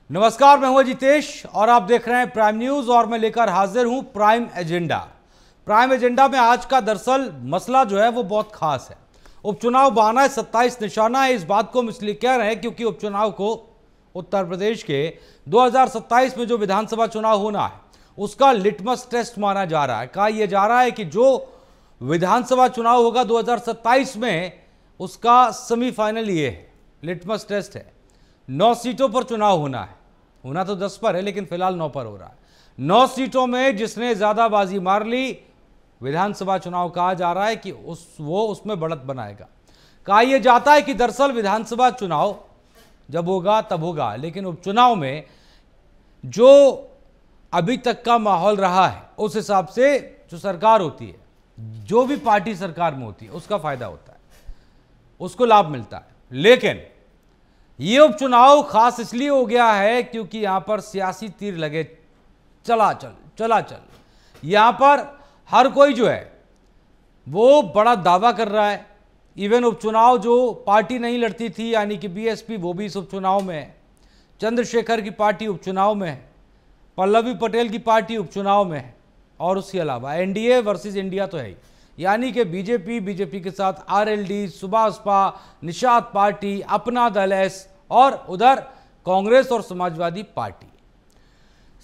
नमस्कार, मैं हूं जितेश और आप देख रहे हैं प्राइम न्यूज और मैं लेकर हाजिर हूं प्राइम एजेंडा। प्राइम एजेंडा में आज का दरअसल मसला जो है वो बहुत खास है। उपचुनाव बहाना है, 27 निशाना है। इस बात को हम इसलिए कह रहे हैं क्योंकि उपचुनाव को उत्तर प्रदेश के 2027 में जो विधानसभा चुनाव होना है उसका लिटमस टेस्ट माना जा रहा है। कहा यह जा रहा है कि जो विधानसभा चुनाव होगा 2027 में उसका सेमीफाइनल ये है, लिटमस टेस्ट है। 9 सीटों पर चुनाव होना है, होना तो 10 पर है लेकिन फिलहाल 9 पर हो रहा है। 9 सीटों में जिसने ज्यादा बाजी मार ली विधानसभा चुनाव कहा जा रहा है कि वो उसमें बढ़त बनाएगा। कहा यह जाता है कि दरअसल विधानसभा चुनाव जब होगा तब होगा, लेकिन उपचुनाव में जो अभी तक का माहौल रहा है उस हिसाब से जो सरकार होती है, जो भी पार्टी सरकार में होती है उसका फायदा होता है, उसको लाभ मिलता है। लेकिन ये उपचुनाव खास इसलिए हो गया है क्योंकि यहां पर सियासी तीर लगे, चला चल। यहां पर हर कोई जो है वो बड़ा दावा कर रहा है। इवन उपचुनाव जो पार्टी नहीं लड़ती थी यानी कि बीएसपी, वो भी इस उपचुनाव में है। चंद्रशेखर की पार्टी उपचुनाव में है, पल्लवी पटेल की पार्टी उपचुनाव में है और उसके अलावा एनडीए वर्सेस इंडिया तो है ही, यानी कि बीजेपी के साथ आरएलडी, सुभाषपा, निषाद पार्टी, अपना दल एस और उधर कांग्रेस और समाजवादी पार्टी।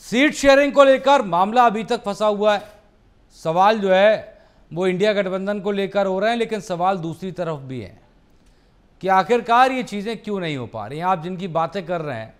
सीट शेयरिंग को लेकर मामला अभी तक फंसा हुआ है। सवाल जो है वो इंडिया गठबंधन को लेकर हो रहे हैं, लेकिन सवाल दूसरी तरफ भी है कि आखिरकार ये चीज़ें क्यों नहीं हो पा रही हैं। आप जिनकी बातें कर रहे हैं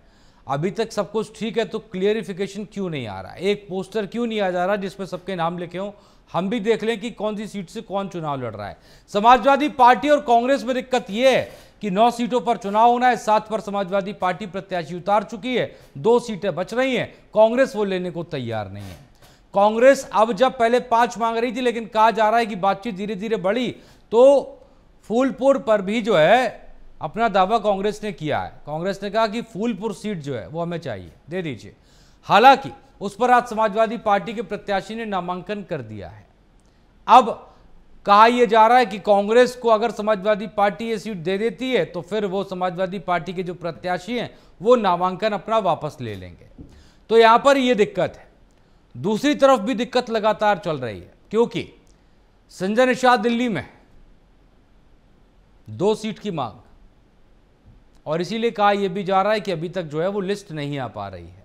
अभी तक सब कुछ ठीक है तो क्लियरिफिकेशन क्यों नहीं आ रहा है, एक पोस्टर क्यों नहीं आ जा रहा जिसमें सबके नाम लिखे हों, हम भी देख लें कि कौन सी सीट से कौन चुनाव लड़ रहा है। समाजवादी पार्टी और कांग्रेस में दिक्कत यह है कि 9 सीटों पर चुनाव होना है, 7 पर समाजवादी पार्टी प्रत्याशी उतार चुकी है, 2 सीटें बच रही हैं, कांग्रेस वो लेने को तैयार नहीं है। कांग्रेस अब जब पहले 5 मांग रही थी लेकिन कहा जा रहा है कि बातचीत धीरे धीरे बढ़ी तो फूलपुर पर भी जो है अपना दावा कांग्रेस ने किया है। कांग्रेस ने कहा कि फूलपुर सीट जो है वो हमें चाहिए, दे दीजिए। हालांकि उस पर आज समाजवादी पार्टी के प्रत्याशी ने नामांकन कर दिया है। अब कहा यह जा रहा है कि कांग्रेस को अगर समाजवादी पार्टी ये सीट दे देती है तो फिर वो समाजवादी पार्टी के जो प्रत्याशी हैं वो नामांकन अपना वापस ले लेंगे। तो यहां पर यह दिक्कत है। दूसरी तरफ भी दिक्कत लगातार चल रही है क्योंकि संजय निषाद दिल्ली में 2 सीट की मांग, और इसीलिए कहा यह भी जा रहा है कि अभी तक जो है वो लिस्ट नहीं आ पा रही है।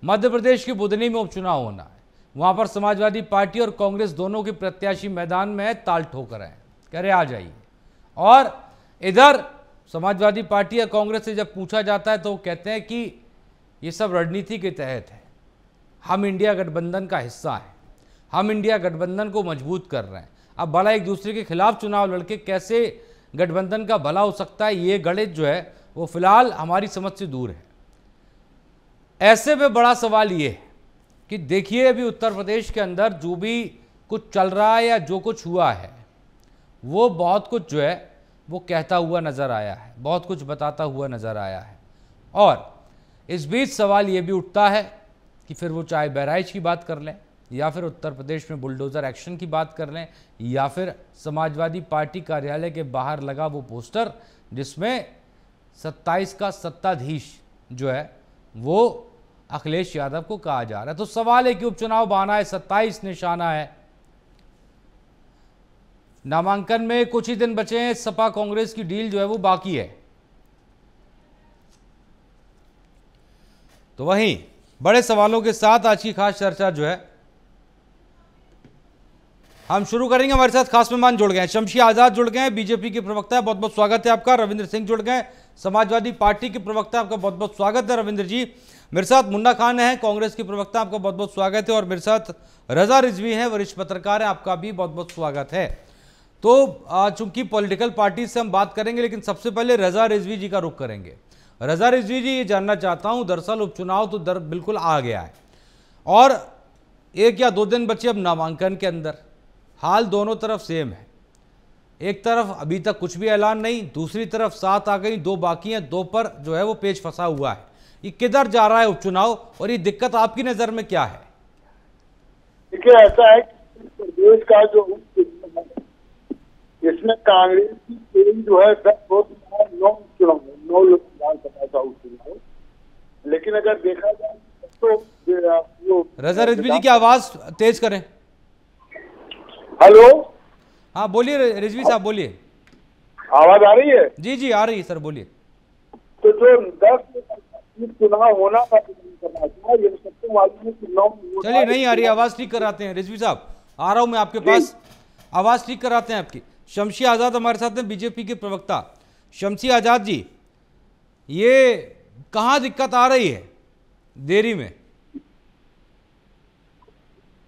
मध्य प्रदेश के बुधनी में उपचुनाव होना है, वहां पर समाजवादी पार्टी और कांग्रेस दोनों के प्रत्याशी मैदान में है, ताल ठोक रहे हैं, कह रहे आ जाइए। और इधर समाजवादी पार्टी या कांग्रेस से जब पूछा जाता है तो वो कहते हैं कि ये सब रणनीति के तहत है, हम इंडिया गठबंधन का हिस्सा है, हम इंडिया गठबंधन को मजबूत कर रहे हैं। अब भला एक दूसरे के खिलाफ चुनाव लड़के कैसे गठबंधन का भला हो सकता है, ये गणित जो है वो फिलहाल हमारी समझ से दूर है। ऐसे में बड़ा सवाल ये है कि देखिए अभी उत्तर प्रदेश के अंदर जो भी कुछ चल रहा है या जो कुछ हुआ है वो बहुत कुछ जो है वो कहता हुआ नज़र आया है, बहुत कुछ बताता हुआ नज़र आया है। और इस बीच सवाल ये भी उठता है कि फिर वो चाहे बहराइच की बात कर लें या फिर उत्तर प्रदेश में बुलडोज़र एक्शन की बात कर लें या फिर समाजवादी पार्टी कार्यालय के बाहर लगा वो पोस्टर जिसमें 27 का सत्ताधीश जो है वो अखिलेश यादव को कहा जा रहा है। तो सवाल है कि उपचुनाव बहाना है, 27 निशाना है, नामांकन में कुछ ही दिन बचे हैं, सपा कांग्रेस की डील जो है वो बाकी है। तो वहीं बड़े सवालों के साथ आज की खास चर्चा जो है हम शुरू करेंगे। हमारे साथ खास मेहमान जुड़ गए हैं, शमशी आजाद जुड़ गए हैं, बीजेपी के प्रवक्ता है, बहुत बहुत स्वागत है आपका। रविंद्र सिंह जुड़ गए, समाजवादी पार्टी के प्रवक्ता, आपका बहुत बहुत स्वागत है रविंद्र जी। मेरे साथ मुन्ना खान है, कांग्रेस के प्रवक्ता, आपका बहुत बहुत स्वागत है। और मेरे साथ रजा रिजवी हैं, वरिष्ठ पत्रकार हैं, आपका भी बहुत बहुत स्वागत है। तो चूंकि पॉलिटिकल पार्टी से हम बात करेंगे लेकिन सबसे पहले रजा रिजवी जी का रुख करेंगे। रजा रिजवी जी, ये जानना चाहता हूं, दरअसल उपचुनाव तो बिल्कुल आ गया है और 1 या 2 दिन बचे अब नामांकन के अंदर, हाल दोनों तरफ सेम है। एक तरफ अभी तक कुछ भी ऐलान नहीं, दूसरी तरफ 7 आ गई, 2 बाकी हैं, 2 पर जो है वो पेच फंसा हुआ है। ये किधर जा रहा है उपचुनाव और ये दिक्कत आपकी नजर में क्या है? देखिए, ऐसा है कि प्रदेश का जो इसमें कांग्रेस की 9 चुनाव 9 लोग विधानसभा का उपचुनाव लेकिन अगर देखा जाए तो वो रजा रिजवी जी की आवाज तेज करें। हेलो, हाँ बोलिए रिजवी साहब, बोलिए। आवाज आ रही है? जी जी आ रही है सर, बोलिए। तो जो 10 चुनाव होना था ये सबसे मालूम है कि 9 चलिए नहीं आ रही, आवाज ठीक कराते हैं रिजवी साहब, आ रहा हूं मैं आपके पास, आवाज ठीक कराते हैं आपकी। शमशी आजाद हमारे साथ हैं, बीजेपी के प्रवक्ता। शमशी आजाद जी, ये कहाँ दिक्कत आ रही है देरी में?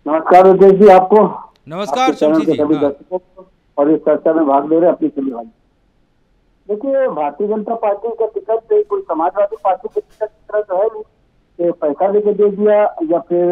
नमस्कार रितेश जी, आपको नमस्कार आपके चैनल शमशी के जी। सभी हाँ दर्शकों को और इस चर्चा में भाग ले रहे अपनी सभी भाई। देखिए, भारतीय जनता पार्टी का टिकट कोई समाजवादी पार्टी के टिकट की तरह तो है नहीं कि पैसा देके दे दिया या फिर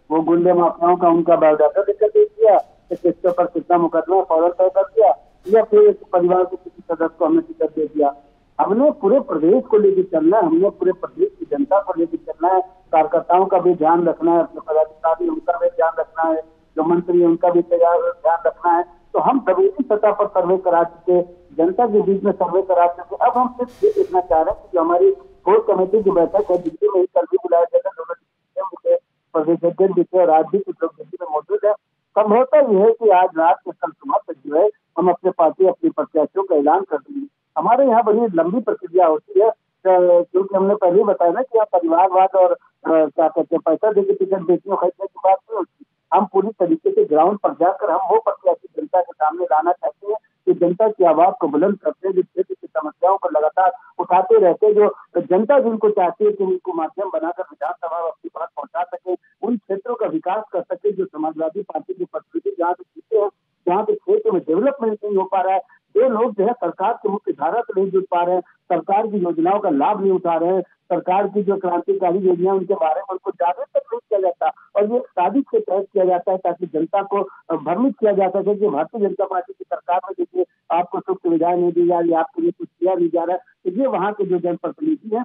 वो गुंडे माफियाओं का उनका बायोडाटा देकर दे दिया कि किसके ऊपर कितना मुकदमा फौरन तय कर दिया या फिर परिवार के किसी सदस्य को हमने टिकट दे दिया। हमने पूरे प्रदेश को लेकर चलना है, हमने पूरे प्रदेश की जनता को लेकर चलना है, कार्यकर्ताओं का भी ध्यान रखना है, अपने पदाधिकारी उनका भी ध्यान रखना है, जो मंत्री है उनका भी ध्यान रखना है। तो हम जमीनी सतह पर सर्वे करा चुके, जनता के बीच में सर्वे करा चुके। अब हम सिर्फ ये देखना चाह रहे हैं कि हमारी कोर कमेटी की बैठक है, दिल्ली में ही कल भी बुलाया गया था, दोनों प्रदेश अध्यक्ष भी थे और आज भी कुछ लोग दिल्ली में मौजूद है। संभवतः यह है कि आज रात के कल सुबह तक जो है हम अपने पार्टी अपने प्रत्याशियों का ऐलान कर देंगे। हमारे यहाँ बड़ी लंबी प्रक्रिया होती है, क्योंकि हमने पहले ही बताया ना कि यहाँ परिवारवाद और क्या कहते हैं पैसा देकर टिकट बेचने खरीदने की बात नहीं होती। हम पूरी तरीके से ग्राउंड पर जाकर हम वो प्रत्याशी जनता के सामने लाना चाहते हैं कि जनता की आवाज को बुलंद करते हैं, जो क्षेत्र की समस्याओं को लगातार उठाते रहते हैं, जो जनता जिनको चाहती है कि उनको माध्यम बनाकर विधानसभा अपनी बात पहुंचा सके, उन क्षेत्रों का विकास कर सके जो समाजवादी पार्टी की प्रतिनिधि जहाँ से जीते हैं, जहाँ के क्षेत्र में डेवलपमेंट नहीं हो पा रहा है, जो लोग जो है सरकार की मुख्य धारा से नहीं जुड़ पा रहे हैं, सरकार की योजनाओं का लाभ नहीं उठा रहे हैं, सरकार की जो क्रांतिकारी योजना उनके बारे में उनको जागरूक तक नहीं किया जाता और ये साजिश के तहत किया जाता है ताकि जनता को भ्रमित किया जा सके कि भारतीय जनता पार्टी की सरकार में देखिए आपको सुख सुविधाएं नहीं दी जा रही, आपके लिए कुछ किया नहीं जा रहा है। तो ये वहाँ के जो जनप्रतिनिधि है,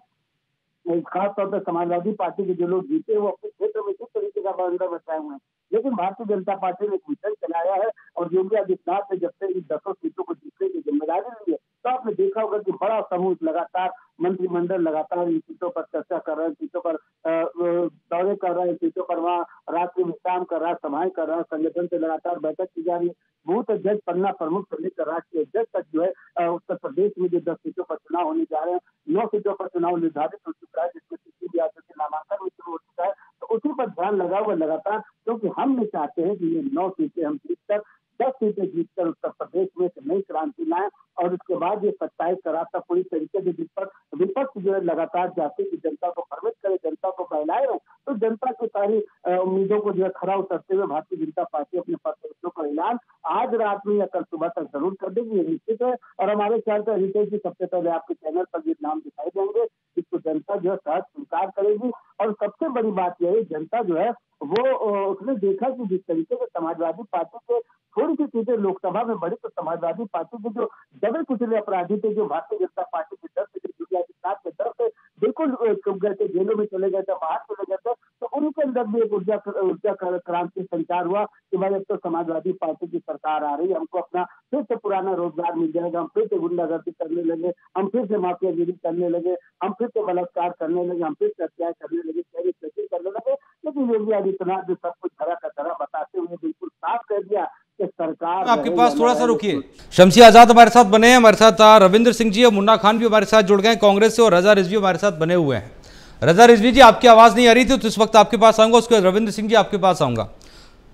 खासतौर पर समाजवादी पार्टी के जो लोग जीते हैं वो अपने क्षेत्र में किस तरीके का बंदर बचाए हुए हैं। लेकिन भारतीय जनता पार्टी ने एक मिशन चलाया है और योगी आदित्यनाथ ने जब से इन 10 सीटों को जीतने की जिम्मेदारी ली है तो आपने देखा होगा कि बड़ा समूह लगातार मंत्रिमंडल लगातार इन सीटों पर चर्चा कर रहे हैं, सीटों पर दौरे कर रहे हैं, सीटों पर वहाँ रात्रि विश्राम कर रहा है, सभाएं कर रहा है, संगठन से लगातार बैठक की जा रही है। बूथ अध्यक्ष पन्ना प्रमुख से लेकर राष्ट्रीय अध्यक्ष तक जो है उत्तर प्रदेश में जो 10 सीटों पर चुनाव होने जा रहे हैं, 9 सीटों पर चुनाव निर्धारित हो चुका है, जिसमें किसी भी आदमी के नामांकन भी शुरू हो चुका है। तो उसी पर ध्यान लगा हुआ लगातार, क्योंकि हम नहीं चाहते हैं कि ये 9 सीटें हम जीतकर 10 सीटें जीतकर उत्तर प्रदेश में नई क्रांति लाएं और उसके बाद ये 27 का रास्ता पूरी तरीके से जिस पर विपक्ष जो है लगातार चाहते कि जनता को भ्रमित करे, जनता को बहलाए रहे, तो जनता की सारी उम्मीदों को जो है खरा उतरते हुए भारतीय जनता पार्टी अपने प्रत्याशियों का ऐलान आज रात में या कल सुबह तक जरूर कर देगी, ये निश्चित है। और हमारे ख्याल से रितेश जी सबसे पहले आपके चैनल पर ये नाम दिखाई देंगे जिसको जनता जो है सहज स्वीकार करेगी। और सबसे बड़ी बात यह है, जनता जो है वो उसने देखा कि जिस तरीके से समाजवादी पार्टी के थोड़ी सी सीटें लोकसभा में बढ़ी तो समाजवादी पार्टी के जो दबे कुचले अपराधी थे, जो भारतीय जनता पार्टी के डर से, योगी आदित्यनाथ के डर से बिल्कुल चुप गए थे, जेलों में चले गए थे, बाहर चले गए थे, तो उनके अंदर भी एक ऊर्जा क्रांति संचार हुआ कि भाई अब तो समाजवादी पार्टी की सरकार आ रही है, हमको अपना फिर से पुराना रोजगार मिल जाएगा, हम फिर से गुंडागर्दी करने लगे, हम फिर से माफियागिरी करने लगे, हम फिर से बलात्कार करने लगे, हम फिर से हत्याएं करने लगे, करने लगे। लेकिन योगी आदित्यनाथ ने सब कुछ धरा का धरा बताते हुए बिल्कुल साफ कर दिया कि सरकार आपके पास थोड़ा सा रुकिए। शमशी आजाद हमारे साथ बने हैं, हमारे साथ रविंद्र सिंह जी और मुन्ना खान भी हमारे साथ जुड़ गए कांग्रेस से, और रजा रिजवी हमारे साथ बने हुए हैं। रजा रिजवी जी, आपकी आवाज नहीं आ रही थी तो इस वक्त आपके पास आऊंगा, उसके बाद रविंद्र सिंह जी आपके पास आऊंगा।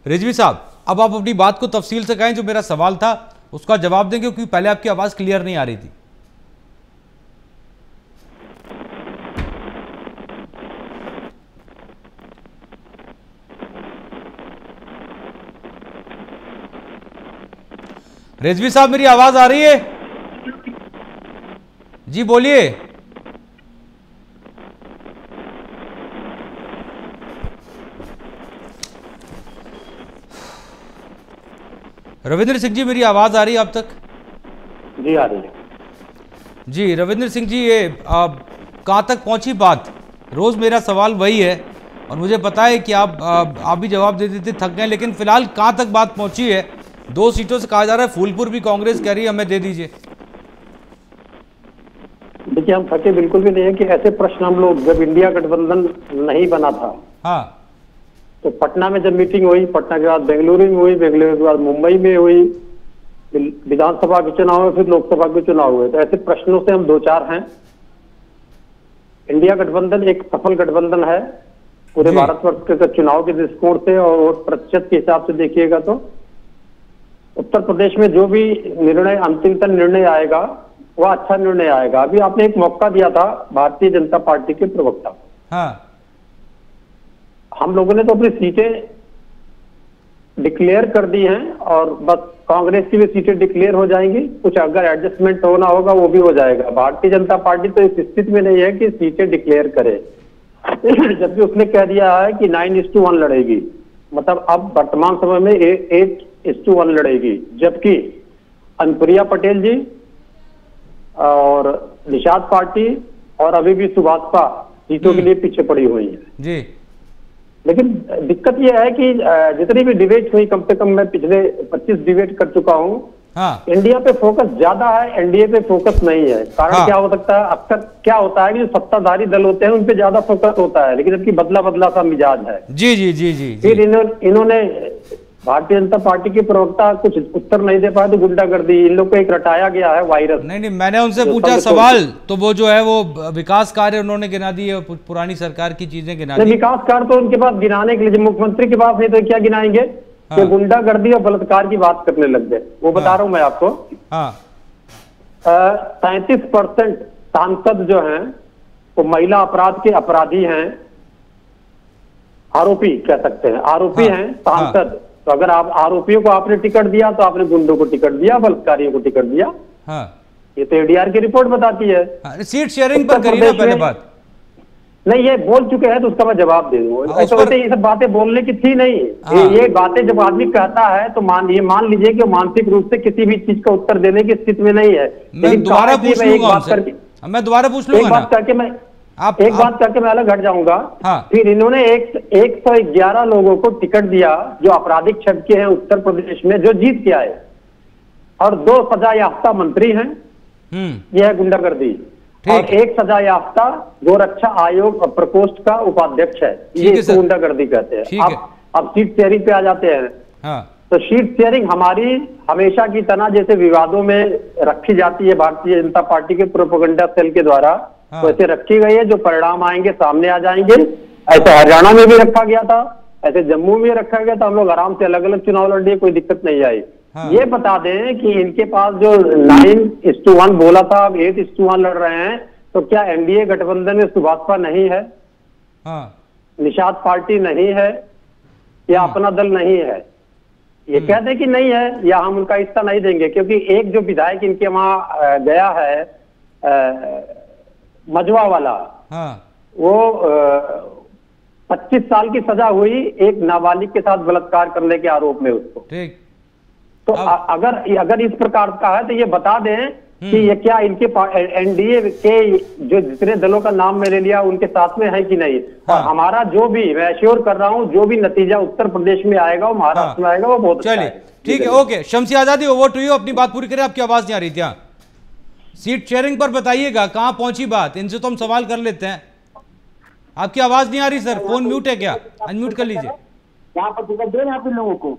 रिजवी साहब, अब आप अपनी बात को तफसील से कहें, जो मेरा सवाल था उसका जवाब दें, क्योंकि पहले आपकी आवाज क्लियर नहीं आ रही थी। रिजवी साहब, मेरी आवाज आ रही है? जी बोलिए। रविंद्र सिंह जी, मेरी आवाज आ रही है अब तक? जी आ रही है। जी रविंद्र सिंह जी, ये कहाँ तक पहुंची बात? रोज मेरा सवाल वही है और मुझे पता है कि आप भी जवाब दे देते थक गए, लेकिन फिलहाल कहाँ तक बात पहुंची है? 2 सीटों से कहा जा रहा है, फूलपुर भी कांग्रेस कह रही है हमें दे दीजिए। देखिए, हम थके बिल्कुल भी नहीं है कि ऐसे प्रश्न हम लोग, जब इंडिया गठबंधन नहीं बना था हाँ तो पटना में जब मीटिंग हुई, पटना के बाद बेंगलुरु में हुई, बेंगलुरु के बाद मुंबई में हुई, विधानसभा के चुनाव हुए, फिर लोकसभा के चुनाव हुए, तो ऐसे प्रश्नों से हम दो चार हैं। इंडिया गठबंधन एक सफल गठबंधन है पूरे भारतवर्ष के चुनाव के दृष्टिकोण से, और वोट प्रतिशत के हिसाब से देखिएगा तो उत्तर प्रदेश में जो भी निर्णय, अंतिमतम निर्णय आएगा वह अच्छा निर्णय आएगा। अभी आपने एक मौका दिया था भारतीय जनता पार्टी के प्रवक्ता को। हाँ हम लोगों ने तो अपनी सीटें डिक्लेयर कर दी हैं और बस कांग्रेस की भी सीटें डिक्लेयर हो जाएंगी, कुछ अगर एडजस्टमेंट होना होगा वो भी हो जाएगा। भारतीय जनता पार्टी तो इस स्थिति में नहीं है कि सीटें डिक्लेयर करे जबकि उसने कह दिया है कि 9:1 लड़ेगी, मतलब अब वर्तमान समय में 8:1 लड़ेगी, जबकि अनुप्रिया पटेल जी और निषाद पार्टी और अभी भी सुभाषपा सीटों के लिए पीछे पड़ी हुई है जी। लेकिन दिक्कत यह है कि जितनी भी डिबेट हुई, कम से कम मैं पिछले 25 डिबेट कर चुका हूं, हाँ इंडिया पे फोकस ज्यादा है, एनडीए पे फोकस नहीं है। कारण हाँ। क्या हो सकता है, अक्सर क्या होता है कि जो सत्ताधारी दल होते हैं उन पे ज्यादा फोकस होता है, लेकिन जबकि बदला बदला सा मिजाज है। जी जी जी जी, फिर इन्होंने भारतीय जनता पार्टी के प्रवक्ता कुछ उत्तर नहीं दे पाए तो गुंडागर्दी, इन लोग को एक रटाया गया है वायरस। नहीं, मैंने उनसे पूछा सवाल, तो वो जो है वो विकास कार्य उन्होंने गिना दिए, पुरानी सरकार की चीजें गिना दी। विकास कार्य तो उनके पास गिनाने के लिए, मुख्यमंत्री के पास नहीं तो क्या गिनाएंगे? हाँ। तो गुंडागर्दी और बलात्कार की बात करने लग गए। वो बता रहा हूं मैं आपको। हाँ 37% सांसद जो हैं वो महिला अपराध के अपराधी हैं, आरोपी कह सकते हैं, आरोपी हैं सांसद। तो अगर आप आरोपियों को आपने टिकट दिया तो आपने गुंडों को टिकट दिया, बलात्कारियों को टिकट दिया। हाँ ये तो एडीआर की रिपोर्ट बताती है। सीट शेयरिंग पर करिए ना पहले बात। नहीं, ये बोल चुके हैं तो उसका मैं जवाब दे दूंगा। ऐसा होते ये सब बातें बोलने की थी नहीं। ये बातें जब आदमी कहता है तो मान लीजिए कि मानसिक रूप से किसी भी चीज का उत्तर देने की स्थिति में नहीं है। मैं दोबारा पूछ लूंगा उनसे, मैं दोबारा पूछ लूंगा। एक बात करके मैं अलग हट जाऊंगा। हाँ। फिर इन्होंने 111 लोगों को टिकट दिया जो आपराधिक छवि के हैं उत्तर प्रदेश में, जो जीत के आए, और 2 सजा याफ्ता मंत्री हैं। यह है गुंडागर्दी। और 1 सजा याफ्ता गोरक्षा आयोग और प्रकोष्ठ का उपाध्यक्ष है। ये इसको गुंडागर्दी कहते हैं। अब सीट शेयरिंग पे आ जाते हैं। हाँ। तो सीट शेयरिंग हमारी हमेशा की तरह जैसे विवादों में रखी जाती है भारतीय जनता पार्टी के प्रोपेगेंडा सेल के द्वारा, वैसे रखी गई है। जो परिणाम आएंगे सामने आ जाएंगे। ऐसे हरियाणा में भी रखा गया था, ऐसे जम्मू में रखा गया था। हम लोग आराम से अलग अलग चुनाव लड़ लिए, कोई दिक्कत नहीं आई। ये बता दें कि इनके पास जो 9:1 बोला था, अब 8:1 लड़ रहे हैं, तो क्या एनडीए गठबंधन में सुभाषपा नहीं है? निषाद पार्टी नहीं है? या अपना दल नहीं है? ये कह दें कि नहीं है, या हम उनका हिस्सा नहीं देंगे। क्योंकि एक जो विधायक इनके वहां गया है, मजवा वाला, वो 25 साल की सजा हुई एक नाबालिग के साथ बलात्कार करने के आरोप में उसको। ठीक। तो अगर इस प्रकार का है तो ये बता दें कि ये क्या इनके एनडीए के जो जितने दलों का नाम मैंने लिया उनके साथ में है कि नहीं। और हमारा जो भी, मैं एश्योर कर रहा हूं, जो भी नतीजा उत्तर प्रदेश में आएगा, वो महाराष्ट्र में आएगा, वो बहुत अच्छा है। ठीक है, ओके। शमसी आजादी, ओवर टू यू। अपनी बात पूरी करें, आपकी आवाज नहीं आ रही थी। सीट शेयरिंग पर बताइएगा, कहां पहुंची बात? इनसे तो हम सवाल कर लेते हैं। आपकी आवाज नहीं आ रही सर, फोन म्यूट है क्या? अनम्यूट कर लीजिए। यहाँ पर टिकट दे रहे हैं आप इन लोगों को,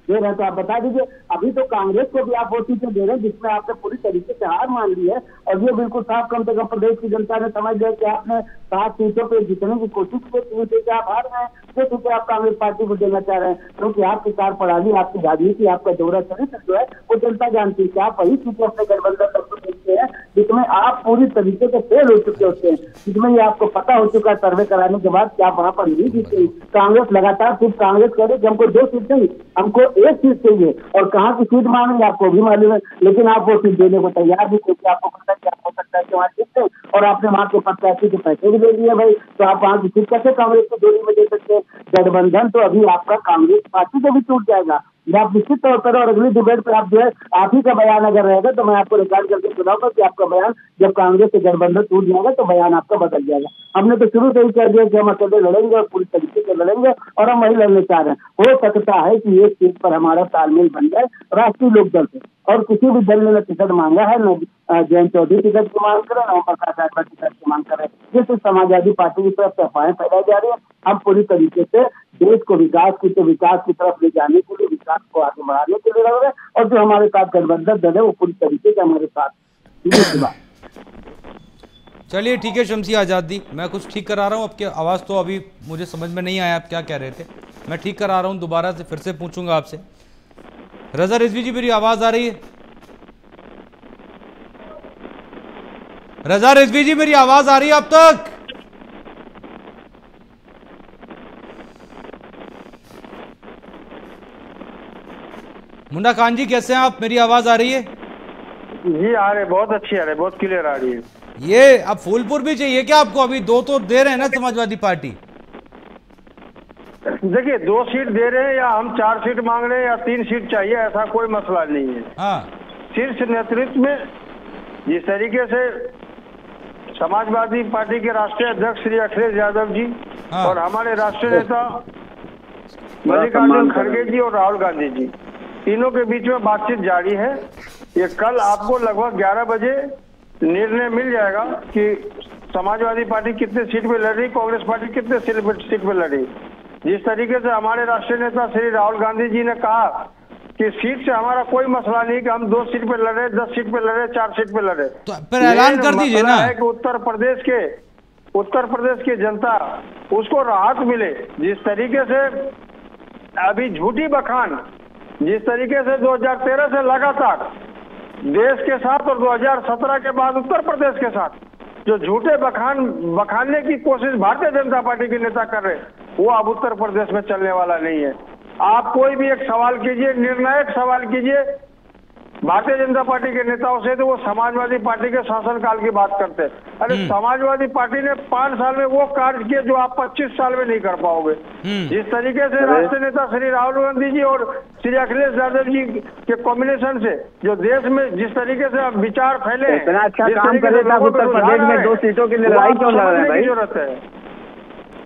दे रहे हैं तो आप बता दीजिए। अभी तो कांग्रेस को भी आप वो सीटें दे रहे हैं जिसमें आपने पूरी तरीके से हार मान ली है। और ये बिल्कुल साफ, कम से कम प्रदेश की जनता ने समझ लिया कि आपने 7 सीटों पे जीतने की कोशिश की, 3 सीटें आप हार रहे हैं, 6 सीटें आप कांग्रेस पार्टी को देना चाह रहे हैं। क्योंकि आपकी कार्यप्रणाली, आपकी राजनीति, आपका दौरा चरित्र जो है वो जनता जानती है कि आप वही सीटें अपने गठबंधन तक को देखते हैं जिसमें आप पूरी तरीके से फेल हो चुके होते हैं, जिसमें ये आपको पता हो चुका है सर्वे कराने के बाद कि आप वहां पर नहीं जीते। कांग्रेस लगातार सिर्फ कांग्रेस कह रही कि हमको 2 सीट नहीं, हमको 1 सीट चाहिए। और कहाँ की सीट मांगेंगे आपको भी मालूम है, लेकिन आप वो सीट देने को तैयार नहीं, क्योंकि आपको पता है कि आपको सकता है कि वहाँ जीतते, और आपने वहाँ के प्रत्याशी के पैसे भी दे दिए भाई, तो आप वहाँ की सीट कैसे कांग्रेस को जोड़ी में दे सकते हैं? गठबंधन तो अभी आपका कांग्रेस पार्टी से भी टूट जाएगा, या आप निश्चित तौर पर, और अगली डिबेट पे आप जो है आप ही का बयान अगर रहेगा तो मैं आपको रिकॉर्ड करके सुनाऊंगा कि आपका बयान जब कांग्रेस से गठबंधन टूट जाएगा तो बयान आपका बदल जाएगा। हमने तो शुरू से ही कह दिया कि हम अकेले लड़ेंगे और पूरी तरीके से लड़ेंगे और हम वही लड़ने चाह रहे हैं। हो सकता है कि एक सीट पर हमारा तालमेल बन जाए राष्ट्रीय लोकदल से, और किसी भी दल ने न टिकट मांगा है, न जयंत चौधरी टिकट की मांग करे, न ओम प्रकाश राजभर टिकट की मांग करे। ये तो समाजवादी पार्टी की तरफ से अफवाहें फैलाई जा रही है। हम पूरी तरीके से देश को विकास की तरफ ले जाने के लिए, विकास को आगे बढ़ाने के लिए लड़ रहे हैं, और जो हमारे साथ गठबंधन दल है वो पूरी तरीके से हमारे साथ। चलिए ठीक है शमसी आज़ादी, मैं कुछ ठीक करा रहा हूँ। आपकी आवाज़ तो अभी मुझे समझ में नहीं आया आप क्या कह रहे थे, मैं ठीक करा रहा हूँ, दोबारा से फिर से पूछूंगा आपसे। रजा रिजवी जी मेरी आवाज़ आ रही है? रजा रिजवी जी मेरी आवाज़ आ रही है अब तक? मुन्ना खान जी कैसे हैं आप, मेरी आवाज़ आ रही है? जी आ रहे, बहुत अच्छी आ रही, बहुत क्लियर आ रही है। ये अब फूलपुर भी चाहिए क्या आपको? अभी 2 तो दे रहे हैं ना समाजवादी पार्टी। देखिए 2 सीट दे रहे हैं या हम 4 सीट मांग रहे हैं या 3 सीट चाहिए, ऐसा कोई मसला नहीं है। हाँ, शीर्ष नेतृत्व में जिस तरीके से समाजवादी पार्टी के राष्ट्रीय अध्यक्ष श्री अखिलेश यादव जी हाँ। और हमारे राष्ट्रीय नेता मल्लिकार्जुन खड़गे जी और राहुल गांधी जी, तीनों के बीच में बातचीत जारी है। ये कल आपको लगभग 11 बजे निर्णय मिल जाएगा कि समाजवादी पार्टी कितने सीट पे लड़ रही, कांग्रेस पार्टी कितने सीट पे लड़ रही। जिस तरीके से हमारे राष्ट्रीय नेता श्री राहुल गांधी जी ने कहा कि सीट से हमारा कोई मसला नहीं कि हम 2 सीट पे लड़ रहे, 10 सीट पे लड़ रहे, 4 सीट पे लड़ रहे, तो फिर ऐलान कर दीजिए ना है कि उत्तर प्रदेश की जनता उसको राहत मिले। जिस तरीके से अभी झूठी बखान, जिस तरीके से 2013 से लगातार देश के साथ और 2017 के बाद उत्तर प्रदेश के साथ जो झूठे बखानने की कोशिश भारतीय जनता पार्टी के नेता कर रहे हैं, वो अब उत्तर प्रदेश में चलने वाला नहीं है। आप कोई भी एक सवाल कीजिए, निर्णायक सवाल कीजिए भारतीय जनता पार्टी के नेताओं से, तो वो समाजवादी पार्टी के शासनकाल की बात करते हैं। अरे समाजवादी पार्टी ने 5 साल में वो कार्य किए जो आप 25 साल में नहीं कर पाओगे। जिस तरीके से राष्ट्रीय नेता श्री राहुल गांधी जी और श्री अखिलेश यादव जी के कॉम्बिनेशन से जो देश में जिस तरीके से अब विचार फैले, इतना अच्छा काम करे था उत्तर प्रदेश में 2 सीटों की लड़ाई क्यों लड़ रहे हैं भाई? जरूरत है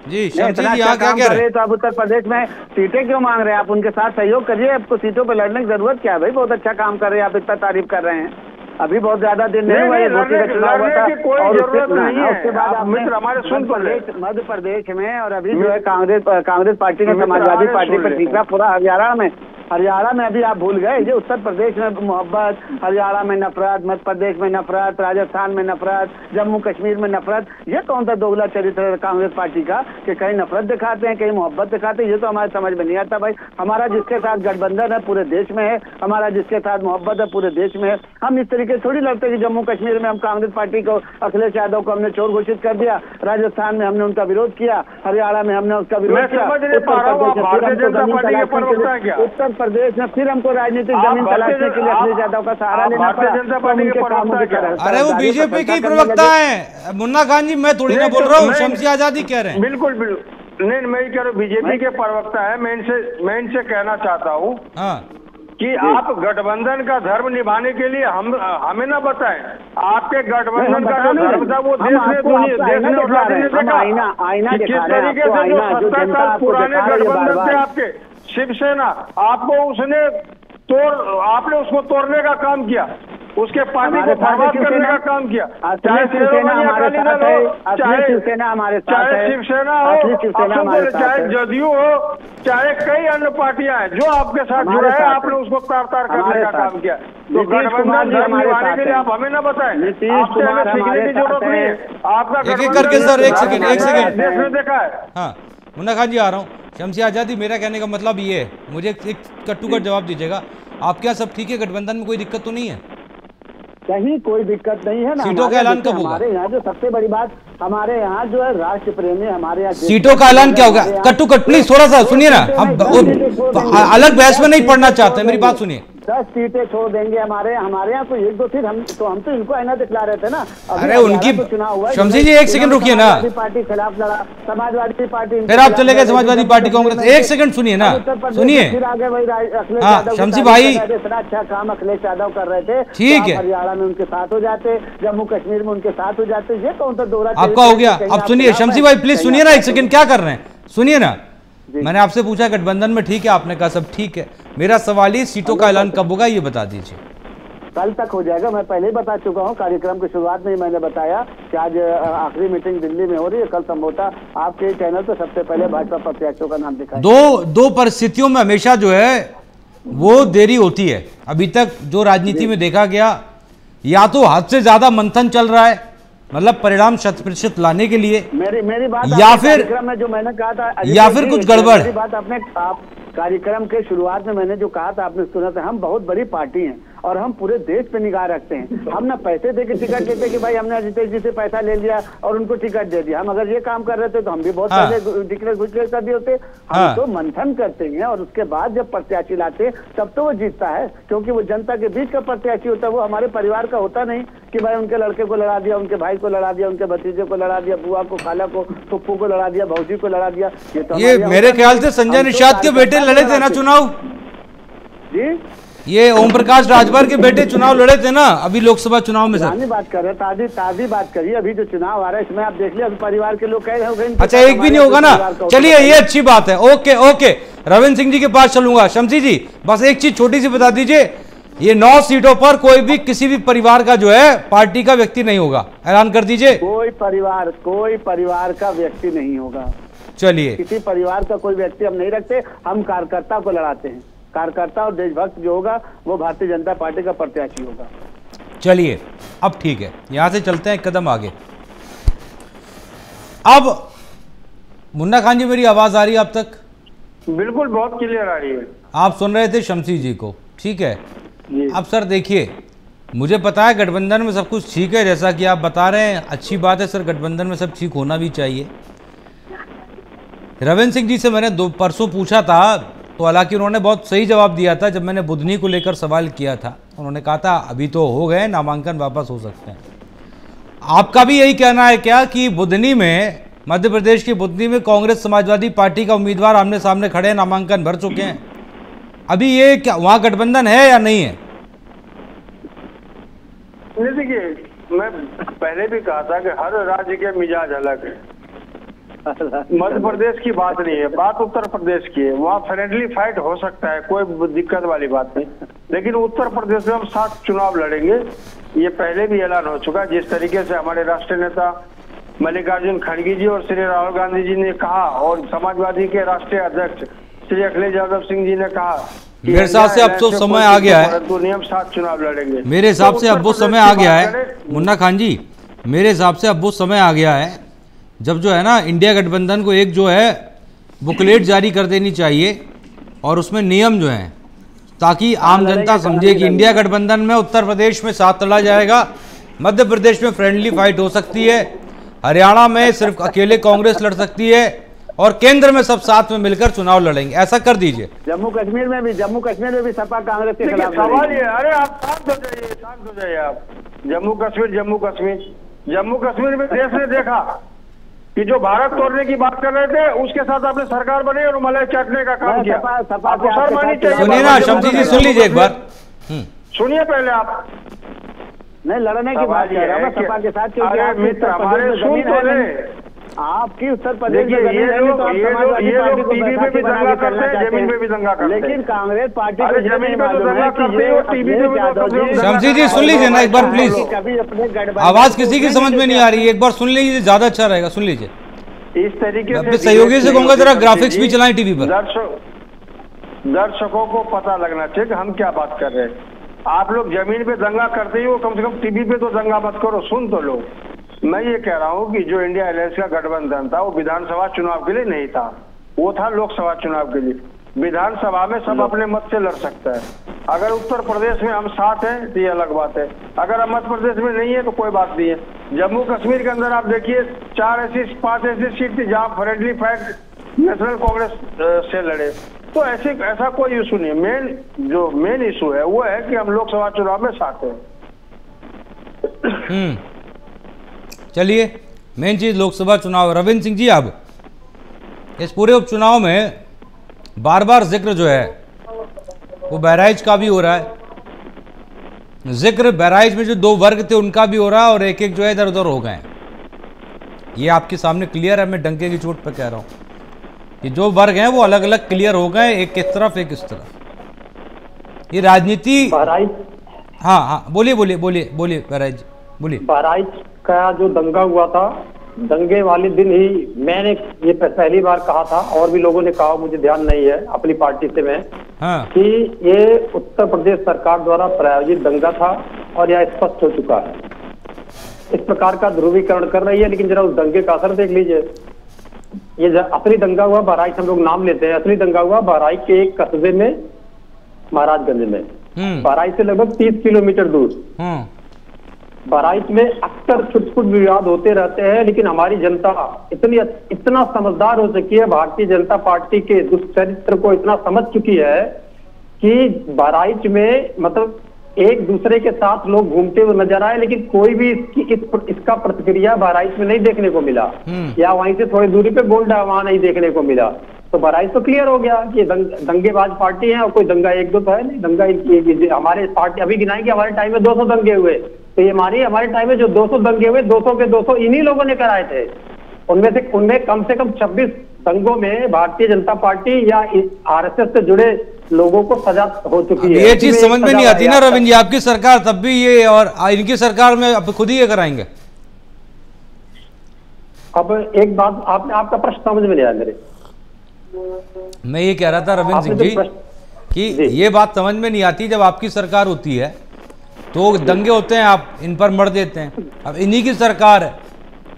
जी, इतना अच्छा काम कर रहे तो आप उत्तर प्रदेश में सीटें क्यों मांग रहे हैं? आप उनके साथ सहयोग करिए, आपको सीटों पर लड़ने की जरूरत क्या है भाई? बहुत अच्छा काम कर रहे हैं आप, इतना तारीफ कर रहे हैं। अभी बहुत ज्यादा दिन नहीं हुआ, घोषणा का चुनाव हुआ था और उसके बाद हमारे मध्य प्रदेश में, और अभी जो है कांग्रेस पार्टी ने समाजवादी पार्टी पर टीका पूरा हरियाणा में अभी आप भूल गए। ये उत्तर प्रदेश में मोहब्बत, हरियाणा में नफरत, मध्य प्रदेश में नफरत, राजस्थान में नफरत, जम्मू कश्मीर में नफरत। ये कौन सा दोगला चरित्र है कांग्रेस पार्टी का कि कहीं नफरत दिखाते हैं, कहीं मोहब्बत दिखाते हैं? ये तो हमारे समझ में नहीं आता भाई। हमारा जिसके साथ गठबंधन है पूरे देश में है, हमारा जिसके साथ मोहब्बत है पूरे देश में है। हम इस तरीके थोड़ी लगते कि जम्मू कश्मीर में हम कांग्रेस पार्टी को, अखिलेश यादव को हमने चोर घोषित कर दिया, राजस्थान में हमने उनका विरोध किया, हरियाणा में हमने उसका विरोध किया, उत्तर प्रदेश में फिर हमको राजनीतिक जमीन तलाशने के लिए अखिलेश यादव का सहारा लेना पड़ा। अरे वो बीजेपी की प्रवक्ता है मुन्ना खान जी, मैं थोड़ी ना बोल रहा हूँ, शमसी आज़ादी कह रहे हैं। बिल्कुल नहीं, मैं ही कह रहा हूँ बीजेपी के प्रवक्ता है। मैं इनसे कहना चाहता हूँ कि आप गठबंधन का धर्म निभाने के लिए हमें ना बताएं। आपके गठबंधन का जो धर्म था वो देश ने किस तरीके से जो 70 साल पुराने गठबंधन थे आपके, शिवसेना, आपने उसको तोड़ने का काम किया, उसके पार्टी को बर्बाद करने का काम किया। चाहे शिवसेना हमारे साथ है, चाहे शिवसेना हमारे साथ है, शिवसेना हो, चाहे जदयू हो, चाहे कई अन्य पार्टियां हैं जो आपके साथ जुड़े हैं, आपने उसको तार-तार करने का काम किया। तो गठबंधन धर्म निभाने के लिए आप हमें ना बताएं, आपसे हमें सीखने की जरूरत नहीं है। आपका करके सर एक सेकंड देश में देखा है। हाँ मुन्ना खान जी आ रहा हूँ। शमसी आज़ादी, मेरा कहने का मतलब ये है, मुझे एक कट्टू कट जवाब दीजिएगा, आपके यहाँ सब ठीक है? गठबंधन में कोई दिक्कत तो नहीं है? कहीं कोई दिक्कत नहीं है ना। सीटों का ऐलान कब होगा? हमारे यहाँ जो सबसे बड़ी बात, हमारे यहाँ जो है राष्ट्र प्रेमी, हमारे यहाँ सीटों का ऐलान क्या होगा? कट्टू कट प्लीज थोड़ा सा सुनिए ना, हम अलग बहस में नहीं पढ़ना चाहते, मेरी बात सुनिए। 10 सीटें छोड़ देंगे हमारे यहाँ तो 1-2 सीट हम तो इनको आईना दिखला रहे थे ना। अरे उनकी तो चुनाव हुआ, शमसी जी एक सेकंड रुकिए ना, पार्टी खिलाफ लड़ा, समाजवादी पार्टी, फिर आप चले गए समाजवादी पार्टी कांग्रेस। एक सेकंड सुनिए ना, सुनिए। फिर आगे वही अखिलेश हाँ यादव शमसी भाई, इतना अच्छा काम अखिलेश यादव कर रहे थे, ठीक है, हरियाणा में उनके साथ हो जाते, जम्मू कश्मीर में उनके साथ हो जाते, ये कौन सा दोहरा आपका हो गया। अब सुनिए शमसी भाई प्लीज सुनिए ना, एक सेकंड क्या कर रहे हैं, सुनिए ना। मैंने आपसे पूछा गठबंधन में ठीक है, आपने कहा सब ठीक है। मेरा सवाल ये सीटों का ऐलान कब होगा ये बता दीजिए। कल तक हो जाएगा, मैं पहले ही बता चुका हूँ, कार्यक्रम की शुरुआत में ही मैंने बताया कि आज आखिरी मीटिंग दिल्ली में हो रही है, कल संभवतः आपके चैनल पर सबसे पहले भाजपा प्रत्याशियों का नाम दिखाया। दो परिस्थितियों में हमेशा जो है वो देरी होती है। अभी तक जो राजनीति में देखा गया, या तो हद से ज्यादा मंथन चल रहा है, मतलब परिणाम 100% लाने के लिए, मेरी बात या फिर कार्यक्रम में जो मैंने कहा था, या फिर कुछ गड़बड़। मेरी बात आपने कार्यक्रम के शुरुआत में मैंने जो कहा था आपने सुना था, हम बहुत बड़ी पार्टी हैं और हम पूरे देश पे निगाह रखते हैं। हम ना पैसे दे के टिकट लेते कि भाई हमने अजितेश जी से पैसा ले लिया और उनको टिकट दे दिया। हम अगर ये काम कर रहे थे तो हम भी बहुत पहले डिक्लेयर कर दिए होते। हम तो मंथन करते हैं और उसके बाद जब प्रत्याशी लाते तब तो वो जीतता है, क्योंकि वो जनता के बीच का प्रत्याशी होता है, वो हमारे परिवार का होता नहीं कि भाई उनके लड़के को लड़ा दिया, उनके भाई को लड़ा दिया, उनके भतीजे को लड़ा दिया, बुआ को, खाला को, पप्पू को लड़ा दिया, भौजी को लड़ा दिया। ये मेरे ख्याल से संजय निषाद के बेटे लड़े थे ना चुनाव जी, ये ओम प्रकाश राजभर के बेटे चुनाव लड़े थे ना अभी लोकसभा चुनाव में। सर बात कर रहे हैं, ताजी बात करिए। अभी जो चुनाव आ रहा है इसमें आप देख लिया परिवार के लोग कह रहे होंगे। अच्छा एक भी नहीं होगा ना, चलिए ये अच्छी बात है। ओके ओके, रविंद्र सिंह जी के पास चलूंगा। शमसी जी बस एक चीज छोटी सी बता दीजिए, ये 9 सीटों पर कोई भी किसी भी परिवार का जो है पार्टी का व्यक्ति नहीं होगा, ऐलान कर दीजिए। कोई परिवार का व्यक्ति नहीं होगा। चलिए, किसी परिवार का कोई व्यक्ति हम नहीं रखते, हम कार्यकर्ता को लड़ाते हैं। कार्यकर्ता और देशभक्त जो होगा वो भारतीय जनता पार्टी का प्रत्याशी होगा। चलिए अब ठीक है, यहां से चलते हैं एक कदम आगे। अब मुन्ना खान जी मेरी आवाज आ रही है अब तक? बिल्कुल बहुत क्लियर आ रही है। आप सुन रहे थे शमसी जी को, ठीक है। अब सर देखिए, मुझे पता है गठबंधन में सब कुछ ठीक है, जैसा कि आप बता रहे हैं, अच्छी बात है सर, गठबंधन में सब ठीक होना भी चाहिए। रविंद्र सिंह जी से मैंने परसों पूछा था, तो हालांकि उन्होंने बहुत सही जवाब दिया था। जब मैंने बुधनी को लेकर सवाल किया था, उन्होंने कहा था अभी तो हो गए, नामांकन वापस हो सकते हैं। आपका भी यही कहना है क्या कि बुधनी में, मध्य प्रदेश की बुधनी में कांग्रेस समाजवादी पार्टी का उम्मीदवार आमने सामने खड़े हैं, नामांकन भर चुके हैं, अभी ये क्या वहां गठबंधन है या नहीं है? देखिए, मैं पहले भी कहा था कि हर राज्य के मिजाज अलग है। मध्य प्रदेश की बात नहीं है, बात उत्तर प्रदेश की है। वहाँ फ्रेंडली फाइट हो सकता है, कोई दिक्कत वाली बात नहीं, लेकिन उत्तर प्रदेश में हम 7 चुनाव लड़ेंगे, ये पहले भी ऐलान हो चुका। जिस तरीके से हमारे राष्ट्रीय नेता मल्लिकार्जुन खड़गे जी और श्री राहुल गांधी जी ने कहा, और समाजवादी के राष्ट्रीय अध्यक्ष श्री अखिलेश यादव सिंह जी ने कहा, मेरे हिसाब से अब तो समय आ गया है, तो नियम 7 चुनाव लड़ेंगे। मेरे हिसाब से अब वो समय आ गया है मुन्ना खान जी, मेरे हिसाब से अब वो समय आ गया है जब जो है ना इंडिया गठबंधन को एक जो है बुकलेट जारी कर देनी चाहिए और उसमें नियम जो हैं, ताकि आम जनता समझे कि इंडिया गठबंधन में उत्तर प्रदेश में साथ लड़ा जाएगा, मध्य प्रदेश में फ्रेंडली फाइट हो सकती है, हरियाणा में सिर्फ अकेले कांग्रेस लड़ सकती है और केंद्र में सब साथ में मिलकर चुनाव लड़ेंगे। ऐसा कर दीजिए। जम्मू कश्मीर में भी सपा कांग्रेस के खिलाफ सवाल ये, अरे आप शांत हो जाइए आप। जम्मू कश्मीर में देश ने देखा कि जो भारत तोड़ने की बात कर रहे थे, उसके साथ आपने सरकार बनी और मलाई चाटने का काम किया। आपको शर्म आनी चाहिए। सुनिए ना शमसी जी, सुन लीजिए एक बार, सुनिए पहले आप। नहीं, लड़ने की बात कर रहा हूं सपा के साथ, क्योंकि मित्र हमारे सुन तो रहे। आपकी उत्तर प्रदेश ये लोग टीवी पे भी दंगा करते हैं, जमीन पे भी दंगा करते हैं, लेकिन कांग्रेस पार्टी जमीन पे तो दंगा करते हैं और टीवी पे भी। शमसी जी सुन लीजिए ना एक बार प्लीज, आवाज किसी की समझ में नहीं आ रही है, एक बार सुन लीजिए, ज्यादा अच्छा रहेगा, सुन लीजिए। इस तरीके से सहयोगी से कहूंगा जरा ग्राफिक्स भी चलाएं टीवी पर, दर्शकों को पता लगना चाहिए कि हम क्या बात कर रहे हैं। आप लोग जमीन पे दंगा करते ही हो, कम से कम टीवी पे तो दंगा मत करो, सुन तो लो। मैं ये कह रहा हूँ कि जो इंडिया अलायंस का गठबंधन था वो विधानसभा चुनाव के लिए नहीं था, वो था लोकसभा चुनाव के लिए। विधानसभा में सब अपने मत से लड़ सकता है। अगर उत्तर प्रदेश में हम साथ हैं तो ये अलग बात है, अगर हम मध्य प्रदेश में नहीं है तो कोई बात नहीं है। जम्मू कश्मीर के अंदर आप देखिए 5 ऐसी सीट थी जहाँ फ्रेंडली फाइट नेशनल कांग्रेस से लड़े। तो ऐसा कोई इशू नहीं। जो मेन इशू है वो है कि हम लोकसभा चुनाव में साथ हैं। चलिए, मेन चीज लोकसभा चुनाव। रविंद्र सिंह जी, अब इस पूरे उपचुनाव में बार बार जिक्र जो है वो बहराइच का भी हो रहा है, जिक्र बहराइच में जो दो वर्ग थे उनका भी हो रहा है, और एक एक जो है इधर उधर हो गए। ये आपके सामने क्लियर है, मैं डंके की चोट पर कह रहा हूं कि जो वर्ग हैं वो अलग अलग क्लियर हो गए, एक इस तरफ एक इस तरफ। ये राजनीति। हाँ, बोलिए बहराइच बोलिए। बहराइच का जो दंगा हुआ था, दंगे वाले दिन ही मैंने ये पहली बार कहा था, और भी लोगों ने कहा, मुझे ध्यान नहीं है अपनी पार्टी से मैं, कि ये उत्तर प्रदेश सरकार द्वारा प्रायोजित दंगा था और यह स्पष्ट हो चुका है। इस प्रकार का ध्रुवीकरण कर रही है, लेकिन जरा उस दंगे का असर देख लीजिए। ये असली दंगा हुआ बहराइच, हम लोग नाम लेते हैं, असली दंगा हुआ बहराइच के एक कस्बे में, महाराजगंज में। बहराइच से लगभग 30 किलोमीटर दूर। बहराइच में अक्सर छुटपुट विवाद होते रहते हैं, लेकिन हमारी जनता इतना समझदार हो चुकी है, भारतीय जनता पार्टी के दुष्चरित्र को इतना समझ चुकी है कि बहराइच में मतलब एक दूसरे के साथ लोग घूमते हुए नजर आए, लेकिन कोई भी इसका प्रतिक्रिया बहराइच में नहीं देखने को मिला, या वहीं से थोड़ी दूरी पे गोल्डा वहां नहीं देखने को मिला। तो बहराइच तो क्लियर हो गया कि दंगेबाज पार्टी है, और कोई दंगा एक दो तो है नहीं। दंगा हमारे पार्टी अभी गिनाएंगे, हमारे टाइम में 200 दंगे हुए, तो ये हमारे टाइम में जो 200 दंगे हुए, 200 के 200 इन्हीं लोगों ने कराए थे। उनमें कम से कम 26 दंगों में भारतीय जनता पार्टी या आरएसएस से जुड़े लोगों को सजा हो चुकी है। ये चीज समझ में नहीं आती ना रविंद्र जी, आपकी सरकार तब भी ये, और इनकी सरकार में अब खुद ही ये कराएंगे। अब एक बात आपका प्रश्न समझ में नहीं आया मेरे। मैं ये कह रहा था रविंद्र सिंह जी कि ये बात समझ में नहीं आती, जब आपकी सरकार होती है तो दंगे होते हैं, आप इन पर मर देते हैं। अब इन्हीं की सरकार है,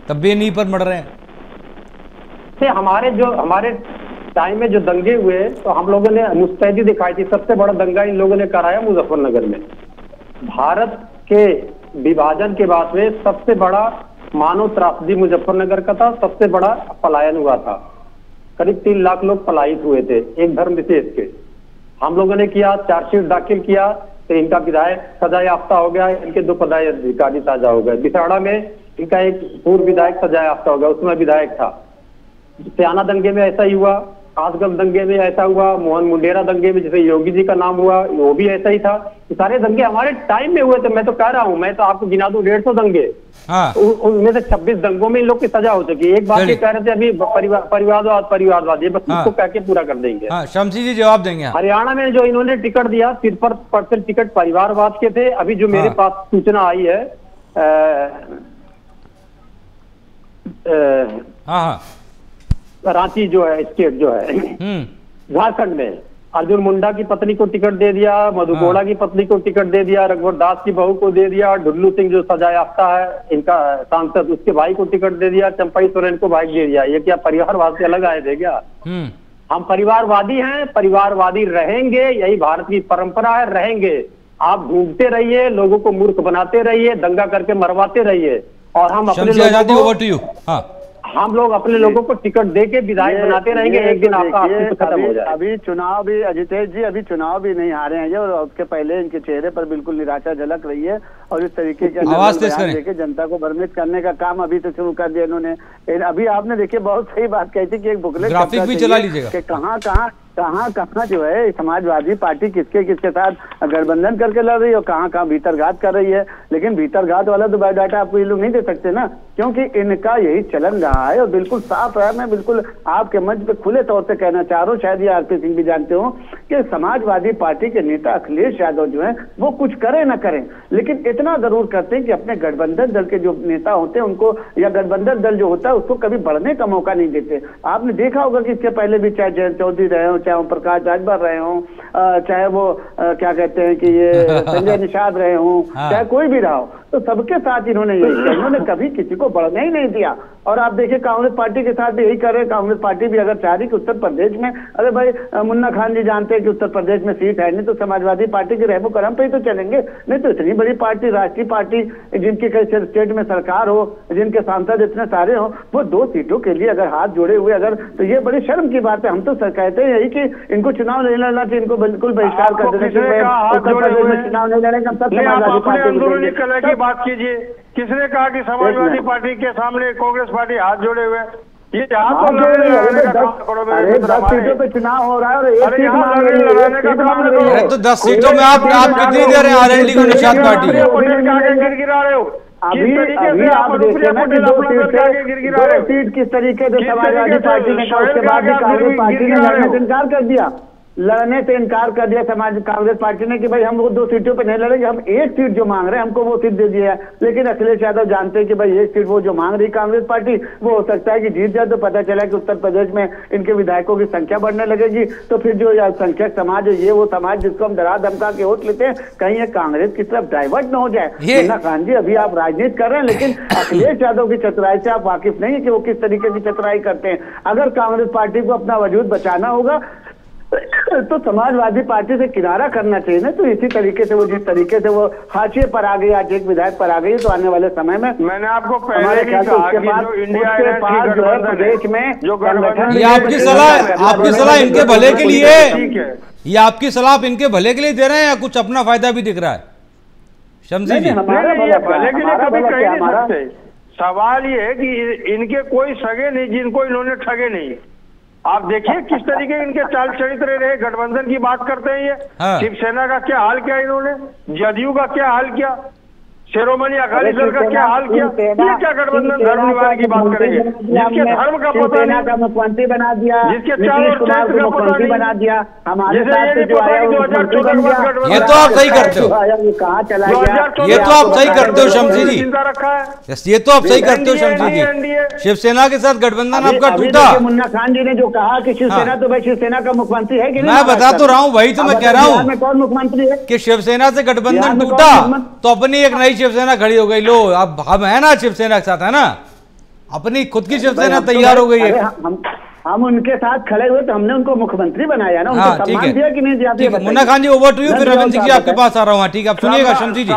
तब भी इन्हीं पर मर रहे हैं। हमारे टाइम में जो दंगे हुए, तो हम लोगों ने मुस्तैदी दिखाई थी। सबसे बड़ा दंगा इन लोगों ने कराया मुजफ्फरनगर में। भारत के विभाजन के बाद में सबसे बड़ा मानव त्रासदी मुजफ्फरनगर का था, सबसे बड़ा पलायन हुआ था। करीब 3 लाख लोग पलायित हुए थे एक धर्म विशेष के। हम लोगों ने किया, चार्जशीट दाखिल किया, तो इनका विधायक सजा याफ्ता हो गया, इनके 2 पदाधिकारी सजा हो गए। बिसाड़ा में इनका एक पूर्व विधायक सजा याफ्ता हो गया, उसमें विधायक था। स्याना दंगे में ऐसा ही हुआ, आजगल दंगे में ऐसा हुआ, मोहन मुंडेरा दंगे में जैसे योगी जी का नाम हुआ, वो भी ऐसा ही था। ये सारे दंगे हमारे टाइम में हुए थे। मैं तो कह रहा हूँ, मैं तो आपको गिना दूं 150 दंगे। उनमें से 26 दंगों में इन लोग की सजा हो चुकी है। एक बात ये कह रहे थे अभी, परिवारवाद, ये बस इसको कह के पूरा कर देंगे। शमसी जी जवाब देंगे। हरियाणा में जो इन्होंने टिकट दिया, 53% टिकट परिवारवाद के थे। अभी जो मेरे पास सूचना आई है, रांची जो है, स्टेट जो है, झारखंड में अर्जुन मुंडा की पत्नी को टिकट दे दिया, मधु कोड़ा की पत्नी को टिकट दे दिया, रघुवर दास की बहू को दे दिया, ढुल्लू सिंह जो सजा याफ्ता है इनका सांसद, उसके भाई को टिकट दे दिया, चंपाई सोरेन को भाई दे दिया। ये क्या परिवारवाद से अलग आए थे क्या? हम परिवारवादी हैं, परिवारवादी रहेंगे, यही भारत की परंपरा है, रहेंगे। आप ढूंढते रहिए, लोगों को मूर्ख बनाते रहिए, दंगा करके मरवाते रहिए, और हम अपने लोगों को टिकट दे के विधायक बनाते रहेंगे। एक दिन आपका अस्तित्व खत्म हो जाए। अभी चुनाव भी, अजितेश जी, अभी चुनाव भी नहीं हारे हैं, और उसके पहले इनके चेहरे पर बिल्कुल निराशा झलक रही है, और इस तरीके के देके जनता को भ्रमित करने का काम अभी तो शुरू कर दिया इन्होंने। अभी आपने देखिए बहुत सही बात कही थी कि एक बुकलेट ग्राफिक भी चला लीजिएगा कि कहाँ जो है समाजवादी पार्टी किसके साथ गठबंधन करके लड़ रही है, और कहाँ भीतरघात कर रही है। लेकिन भीतरघात वाला तो बायोडाटा आपको ये लोग नहीं दे सकते ना, क्योंकि इनका यही चलन रहा है, और बिल्कुल साफ रहा। मैं बिल्कुल आपके मंच पे खुले तौर से कहना चाह रहा हूँ, शायद ये आरपी सिंह भी जानते हो, कि समाजवादी पार्टी के नेता अखिलेश यादव जो है वो कुछ करें न करें, लेकिन इतना जरूर करते हैं कि अपने गठबंधन दल के जो नेता होते हैं उनको, या गठबंधन दल जो होता है उसको कभी बढ़ने का मौका नहीं देते। आपने देखा होगा कि इसके पहले भी चाहे जयंत चौधरी रहे हो, चाहे ओम प्रकाश राजभर रहे हों, चाहे वो क्या कहते हैं कि ये संजय निषाद रहे हों, चाहे कोई भी रहा हो, तो तो सबके साथ इन्होंने यही किया, इन्होंने कभी किसी को बढ़ने ही नहीं दिया। और आप देखिए कांग्रेस पार्टी के साथ भी यही कर रहे हैं। कांग्रेस पार्टी भी अगर चाह रही कि उत्तर प्रदेश में, अरे भाई मुन्ना खान जी जानते हैं कि उत्तर प्रदेश में सीट है नहीं, तो समाजवादी पार्टी के रहमो करम पे ही तो चलेंगे। नहीं तो इतनी बड़ी पार्टी, राष्ट्रीय पार्टी, जिनकी कई स्टेट में सरकार हो, जिनके सांसद इतने सारे हो, वो 2 सीटों के लिए अगर हाथ जोड़े हुए अगर, तो ये बड़ी शर्म की बात है। हम तो कहते हैं यही कि इनको चुनाव नहीं लड़ना चाहिए, इनको बिल्कुल बहिष्कार कर देना चाहिए। उत्तर प्रदेश में चुनाव नहीं लड़ेंगे, हम सब समाजवादी पार्टी की बात कीजिए। किसने कहा कि समाजवादी पार्टी के सामने कांग्रेस पार्टी हाथ जोड़े हुए? ये हाथ तो लड़ने का काम करो। 10 सीटों पे चुनाव हो रहा है और 1 सीट लड़ने का काम करो। तो 10 सीटों में आप कितनी दे रहे हैं आरएलडी को, निषाद पार्टी को? गिरा रहे हो अभी आप देखिए ना कि 2 सीट किस तरीके से समाजवादी पार्टी ने कहा, उसके बाद भी कांग्रेस पार्टी ने लड़ने से इनकार कर दिया। लड़ने से इनकार कर दिया कांग्रेस पार्टी ने कि भाई हम वो 2 सीटों पे नहीं लड़ेंगे, हम 1 सीट जो मांग रहे हैं हमको वो सीट दे दिया है। लेकिन अखिलेश यादव जानते हैं कि भाई 1 सीट वो जो मांग रही कांग्रेस पार्टी, वो हो सकता है कि जीत जाए, तो पता चला कि उत्तर प्रदेश में इनके विधायकों की संख्या बढ़ने लगेगी, तो फिर जो अल्पसंख्यक समाज है, ये वो समाज जिसको हम डरा धमका के वोट लेते हैं, कहीं ये कांग्रेस की तरफ डाइवर्ट न हो जाए। मुन्ना खान जी अभी आप राजनीति कर रहे हैं, लेकिन अखिलेश यादव की चतुराई से आप वाकिफ नहीं है कि वो किस तरीके की चतुराई करते हैं। अगर कांग्रेस पार्टी को अपना वजूद बचाना होगा तो समाजवादी पार्टी से किनारा करना चाहिए ना। तो इसी तरीके से वो, जिस तरीके से वो हाशिए पर आ गई, आज एक विधायक पर आ गई, तो आने वाले समय में मैंने आपको पहले भी कहा कि जो इंडिया के पास जो है प्रदेश में ये आपकी सलाह इनके भले के लिए, ये आपकी सलाह इनके भले के लिए दे रहे हैं या कुछ अपना फायदा भी दिख रहा है? शमसी जी, भले के लिए कभी कह नहीं सकते। सवाल ये है कि इनके कोई सगे नहीं जिनको इन्होंने ठगे नहीं। आप देखिए किस तरीके इनके चाल चरित्र रहे। गठबंधन की बात करते हैं, ये शिवसेना का क्या हाल किया इन्होंने, जदयू का क्या हाल किया, शिरोमणि अकाली दल का क्या हाल किया। ये क्या गठबंधन धर्म निवारण की बात करेंगे जिसके धर्म का पता नहीं, का मुख्यमंत्री बना दिया, जिसके चारों चरित्र का पता नहीं बना दिया, हमारे साथ ये जो आया 2014 में गठबंधन, ये तो आप सही करते हो, कहाँ चला गया, ये तो आप सही करते हो शमसी जी, चिंता रखा है। ये तो आप सही करते हो शमसी जी। शिवसेना के साथ गठबंधन आपका टूटा। मुन्ना खान जी ने जो कहा कि शिवसेना, तो भाई शिवसेना का मुख्यमंत्री है कि नहीं? मैं बता तो रहा हूँ, वही तो मैं कह रहा हूँ कौन मुख्यमंत्री है कि शिवसेना से गठबंधन टूटा तो अपनी एक नई शिवसेना खड़ी हो गई। लो अब हम है ना शिवसेना के साथ, है ना, अपनी खुद की शिवसेना तैयार हो गई है। हम उनके साथ खड़े हुए तो हमने उनको मुख्यमंत्री बनाया ना, उनको सम्मान दिया कि नहीं दिया? मुन्ना खान जी ओवर टू यू, फिर रविंद्र सिंह जी आपके पास आ रहा हूँ। ठीक है, आप सुनिएगा शमसी जी।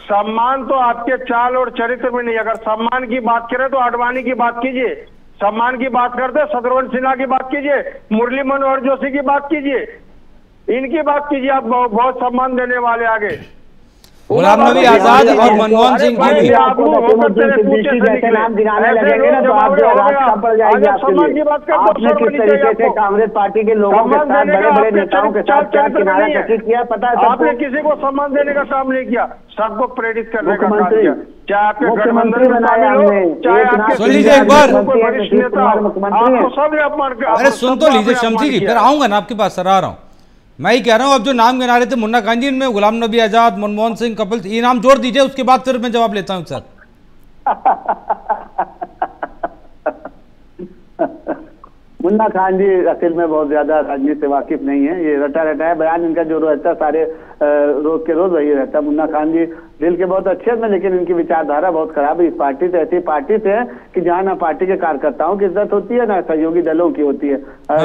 सम्मान तो आपके चाल और चरित्र में नहीं। अगर सम्मान की बात करें तो आडवाणी की बात कीजिए, सम्मान की बात करते शत्रुघ्न सिन्हा की बात कीजिए, मुरली मनोहर जोशी की बात कीजिए, इनकी बात कीजिए। आप बहुत सम्मान देने वाले आगे गुलाम नबी आजाद और मनमोहन सिंह की भी। जैसे नाम गिनाने लगेंगे ना तो आप जो रात कम पड़ जाएगी आपने किस तरीके से कांग्रेस पार्टी के लोगों के साथ, बड़े बड़े नेताओं के साथ क्या किनारा कशी किया, पता है? आपने किसी को सम्मान देने का काम नहीं किया, सबको प्रेरित करने का काम किया। चाहे आपके मुख्यमंत्री बनाया हमने, सुन लीजिए एक बार, आपको सब अपमान। अरे सुन तो लीजिए शमसी जी, फिर आऊंगा ना आपके पास, सर आ रहा हूँ। मैं ही कह रहा हूं, अब जो नाम गिना रहे थे मुन्ना खान जी, इनमें गुलाम नबी आजाद, मनमोहन सिंह, कपिल, ये नाम जोड़ दीजिए, उसके बाद फिर मैं जवाब लेता हूं सर। मुन्ना खान जी असल में बहुत ज्यादा राजनीति से वाकिफ नहीं है। ये रटा रटा है बयान इनका जो रहता है सारे रोज के रोज वही रहता है। मुन्ना खान जी दिल के बहुत अच्छे हैं, लेकिन इनकी विचारधारा बहुत खराब है। इस पार्टी से ऐसी पार्टी से है कि जहाँ ना पार्टी के कार्यकर्ताओं की इज्जत होती है ना सहयोगी दलों की होती है।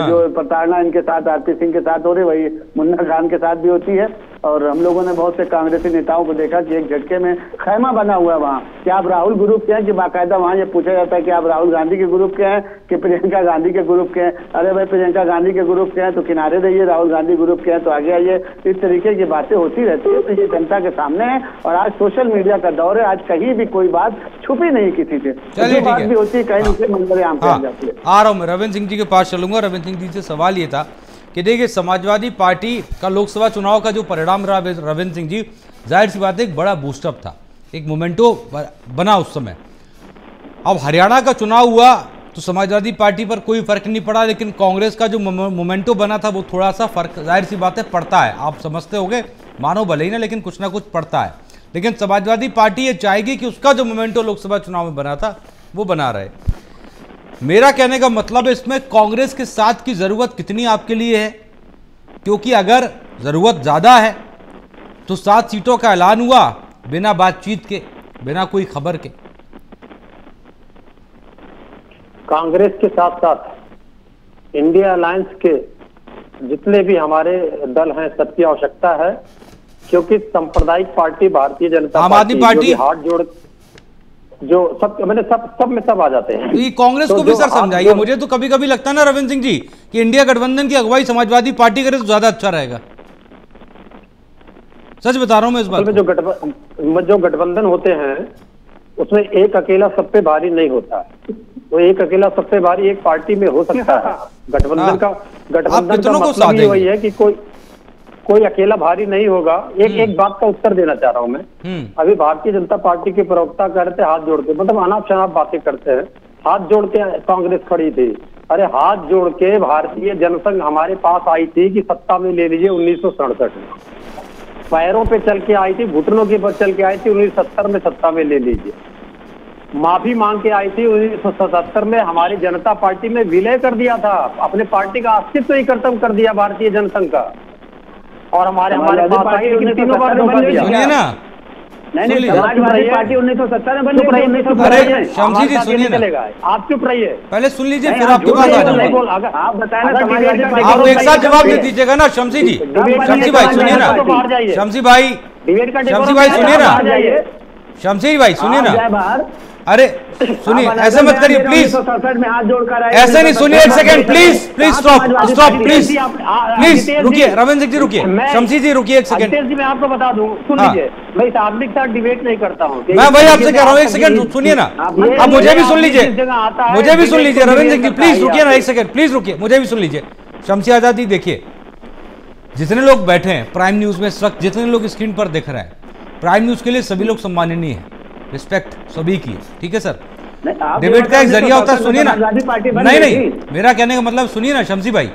जो प्रताड़ना इनके साथ आरपी सिंह के साथ हो रही वही मुन्ना खान के साथ भी होती है। और हम लोगों ने बहुत से कांग्रेसी नेताओं को देखा कि एक झटके में खैमा बना हुआ है वहाँ, क्या आप राहुल ग्रुप के हैं? कि बाकायदा वहाँ ये पूछा जाता है कि आप राहुल गांधी के ग्रुप के हैं कि प्रियंका गांधी के ग्रुप के हैं? अरे भाई प्रियंका गांधी के ग्रुप के हैं तो किनारे रहिए, राहुल गांधी ग्रुप के हैं तो आगे आइए। इस तरीके की बातें होती रहती है, तो ये जनता के सामने है। और आज सोशल मीडिया का दौर है, आज कहीं भी कोई बात छुपी नहीं किसी से, जो बात भी होती है कहीं न कहीं मंजर आम पे आ जाती है। आ रहा हूँ मैं रविंद्र सिंह जी के पास चलूंगा। रविंद्र सिंह जी से सवाल ये था कि देखिए समाजवादी पार्टी का लोकसभा चुनाव का जो परिणाम रहा रविंद्र सिंह जी, जाहिर सी बात है एक बड़ा बूस्टअप था, एक मोमेंटो बना उस समय। अब हरियाणा का चुनाव हुआ तो समाजवादी पार्टी पर कोई फर्क नहीं पड़ा, लेकिन कांग्रेस का जो मोमेंटो बना था वो थोड़ा सा फर्क जाहिर सी बात है पड़ता है। आप समझते होंगे, मानो भले ही ना, लेकिन कुछ ना कुछ पड़ता है। लेकिन समाजवादी पार्टी ये चाहेगी कि उसका जो मोमेंटो लोकसभा चुनाव में बना था वो बना रहे। मेरा कहने का मतलब है इसमें कांग्रेस के साथ की जरूरत कितनी आपके लिए है, क्योंकि अगर जरूरत ज्यादा है तो 7 सीटों का ऐलान हुआ बिना बातचीत के, बिना कोई खबर के? कांग्रेस के साथ साथ इंडिया अलायंस के जितने भी हमारे दल हैं सबकी आवश्यकता है, क्योंकि सांप्रदायिक पार्टी भारतीय जनता आम आदमी पार्टी हाथ जोड़ जो सब मैंने सब में सब आ जाते हैं। तो ये कांग्रेस को भी सर समझाइए। मुझे तो कभी कभी लगता है ना रविंद्र सिंह जी कि इंडिया गठबंधन की अगुवाई समाजवादी पार्टी करे तो ज्यादा अच्छा रहेगा। सच बता रहा हूं मैं इस बात में। जो गठबंधन होते हैं उसमें एक अकेला सब पे भारी नहीं होता है। वो एक अकेला सब पे भारी एक पार्टी में हो सकता है। गठबंधन का मतलब ही वही है कि कोई अकेला भारी नहीं होगा। एक बात का उत्तर देना चाह रहा हूं मैं। अभी भारतीय जनता पार्टी के प्रवक्ता कह रहे थे हाथ जोड़ के, मतलब अनाप शनाप बातें करते हैं। हाथ जोड़ के कांग्रेस खड़ी थी। अरे हाथ जोड़ के भारतीय जनसंघ हमारे पास आई थी कि सत्ता में ले लीजिए 1967 में। पैरों पे चल के आई थी, घुटनों के पर चल के आई थी 1970 में सत्ता में ले लीजिए। माफी मांग के आई थी 1977 में। हमारी जनता पार्टी में विलय कर दिया था, अपने पार्टी का अस्तित्व ही खत्म कर दिया भारतीय जनसंघ का। और हमारे पास आई तीनों बार सुनिए ना, नहीं समाजवादी पार्टी 1970 में बनी। अरे शमसी जी सुनिए ना, आप चुप रहिए, पहले सुन लीजिए फिर आपके पास आ जाऊंगा। आप बताएं ना, समाजवादी आप एक साथ जवाब दे दीजिएगा ना शमसी जी। शमसी भाई सुनिए ना, शमसी भाई सुनिए ना, शमसी भाई सुनिए ना। अरे सुनिए, ऐसे मत करिए प्लीज, ऐसे नहीं। सुनिए एक सेकंड प्लीज स्टॉप प्लीज रुकिए। रविंद्र सिंह जी रुकिए, शमसी जी रुकिए एक सेकंड। मैं आपको बता दूं, सुन लीजिए, मैं इस आदमी के साथ डिबेट नहीं करता हूँ। मैं वही आपसे कह रहा हूँ, एक सेकंड सुनिए ना। अब मुझे भी सुन लीजिए, मुझे भी सुन लीजिए। रविंद्र सिंह जी प्लीज रुकिए ना एक सेकंड, प्लीज रुकिए, मुझे भी सुन लीजिए। शमसी आजादी देखिए, जितने लोग बैठे हैं प्राइम न्यूज में इस वक्त, जितने लोग स्क्रीन पर देख रहे हैं, प्राइम न्यूज के लिए सभी लोग सम्माननीय है, रिस्पेक्ट सभी की, ठीक है सर। डिबेट का एक जरिया होता है, सुनिए ना। नहीं, मेरा कहने का मतलब सुनिए ना शमसी भाई,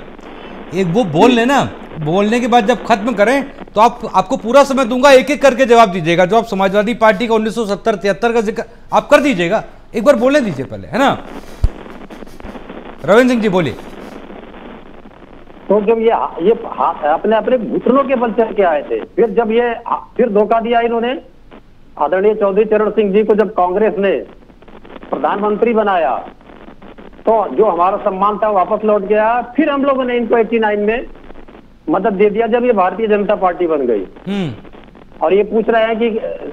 एक वो बोल लेना, बोलने के बाद जब खत्म करें तो आपको पूरा समय दूंगा, एक एक करके जवाब दीजिएगा। जो आप समाजवादी पार्टी का 1970-73 का जिक्र आप कर दीजिएगा, एक बार बोलने दीजिए पहले, है ना। रविंद्र सिंह जी बोलिए। तो जब ये अपने अपने घुटनों के बल चल के आए थे, फिर धोखा दिया इन्होंने। आदरणीय चौधरी चरण सिंह जी को जब कांग्रेस ने प्रधानमंत्री बनाया तो जो हमारा सम्मान था वापस लौट गया। फिर हम लोगों ने इनको 89 में मदद दे दिया जब ये भारतीय जनता पार्टी बन गई। और ये पूछ रहे हैं कि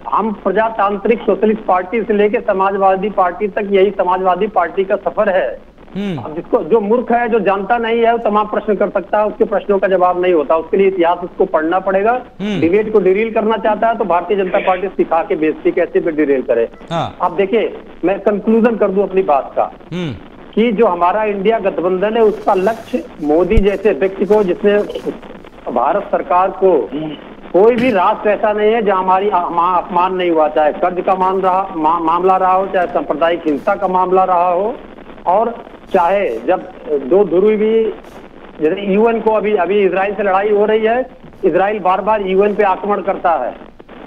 हम प्रजातांत्रिक सोशलिस्ट पार्टी से लेकर समाजवादी पार्टी तक, यही समाजवादी पार्टी का सफर है। अब जिसको जो मूर्ख है, जो जानता नहीं है, वो तमाम प्रश्न कर सकता है, उसके प्रश्नों का जवाब नहीं होता। उसके लिए इतिहास उसको पढ़ना पड़ेगा। डिबेट को डिरेल करना चाहता है तो भारतीय जनता पार्टी सिखा के बेइज्जती कैसे पे डिरेल करे। अब देखिए, मैं कंक्लूजन कर दूं अपनी बात का कि जो हमारा इंडिया गठबंधन है उसका लक्ष्य मोदी जैसे व्यक्ति को, जिसने भारत सरकार को, कोई भी राष्ट्र ऐसा नहीं है जहां हमारी अपमान नहीं हुआ, चाहे कर्ज का मामला रहा हो, चाहे सांप्रदायिक हिंसा का मामला रहा हो, और चाहे जब दो ध्रुवी, जैसे यूएन को अभी इजराइल से लड़ाई हो रही है, इजराइल बार बार यूएन पे आक्रमण करता है।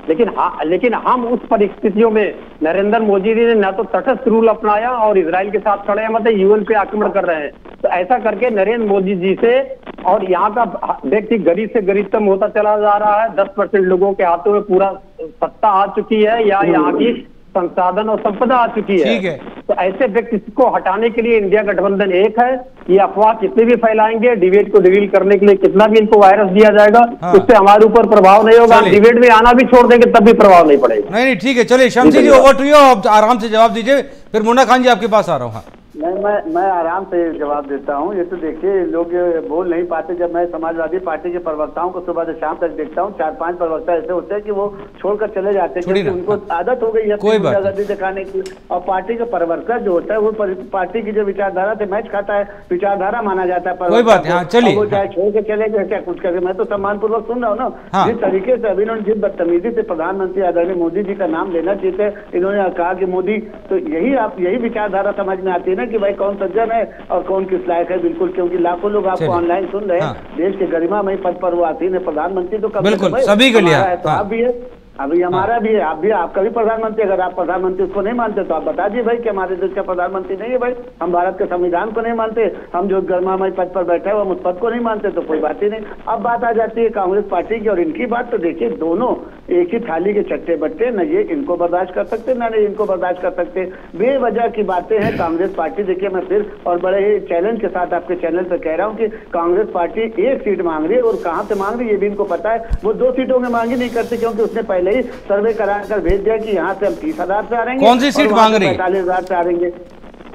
लेकिन हम उस परिस्थितियों में नरेंद्र मोदी जी ने न तो तटस्थ रूल अपनाया और इजराइल के साथ खड़े हैं, मतलब यूएन पे आक्रमण कर रहे हैं। तो ऐसा करके नरेंद्र मोदी जी से और यहाँ का व्यक्ति गरीब से गरीबतम होता चला जा रहा है। 10% लोगों के हाथों में पूरा सत्ता आ चुकी है, या यहाँ की संसाधन और संपदा आ चुकी है। ठीक है। तो ऐसे व्यक्ति को हटाने के लिए इंडिया गठबंधन एक है। ये अफवाह कितने भी फैलाएंगे, डिबेट को डिवील करने के लिए कितना भी इनको वायरस दिया जाएगा, उससे हमारे ऊपर प्रभाव नहीं होगा। डिबेट में आना भी छोड़ देंगे तब भी प्रभाव नहीं पड़ेगा। नहीं ठीक है, चलिए शमसी जी ओवर टू यू, आप आराम से जवाब दीजिए, फिर मुन्ना खान जी आपके पास आ रहा हूँ। मैं आराम से जवाब देता हूँ। ये तो देखिए, लोग बोल नहीं पाते। जब मैं समाजवादी पार्टी के प्रवक्ताओं को सुबह से शाम तक देखता हूँ, 4-5 प्रवक्ता ऐसे होते हैं कि वो छोड़कर चले जाते हैं, क्योंकि उनको आदत हो गई है गुंडागर्दी दिखाने की। और पार्टी का प्रवर्तक जो होता है वो पार्टी की जो विचारधारा से मैच खाता है, विचारधारा माना जाता है। कोई बात है, चलिए, वो चाहे छोड़ के चले गए, क्या कुछ करके। मैं तो सम्मान पूर्वक सुन रहा हूँ ना। जिस तरीके से अभी इन्होंने, जिस बदतमीजी से प्रधानमंत्री आदरणीय मोदी जी का नाम लेना चाहिए, इन्होंने कहा कि मोदी, तो यही विचारधारा समझ में आती है ना कि भाई कौन सज्जन है और कौन किस लायक है। बिल्कुल, क्योंकि लाखों लोग आपको ऑनलाइन सुन रहे हैं। देश के गरिमामय पद पर वो आती है, प्रधानमंत्री तो बिल्कुल सभी के लिए तो आप भी है। अभी हमारा भी है, आप भी, आपका भी प्रधानमंत्री, अगर आप प्रधानमंत्री उसको नहीं मानते तो आप बता दिए भाई कि हमारे देश का प्रधानमंत्री नहीं है भाई, हम भारत के संविधान को नहीं मानते, हम जो गर्मामय पद पर बैठे हैं हम उस पद को नहीं मानते, तो कोई बात ही नहीं। अब बात आ जाती है कांग्रेस पार्टी की और इनकी बात, तो देखिए दोनों एक ही थाली के चट्टे बट्टे, न ये इनको बर्दाश्त कर सकते न इनको बर्दाश्त कर सकते, बेवजह की बातें हैं। कांग्रेस पार्टी, देखिए मैं फिर और बड़े ही चैलेंज के साथ आपके चैनल पर कह रहा हूँ कि कांग्रेस पार्टी एक सीट मांग रही है और कहाँ से मांग रही है ये भी इनको पता है। वो 2 सीटों में मांगी नहीं करती, क्योंकि उसने पहले ही सर्वे कराकर भेज दिया कि यहाँ से हम 30,000 से आ रहेंगे। कौन सी सीट मांग रही है? 45,000 से आ रहेंगे।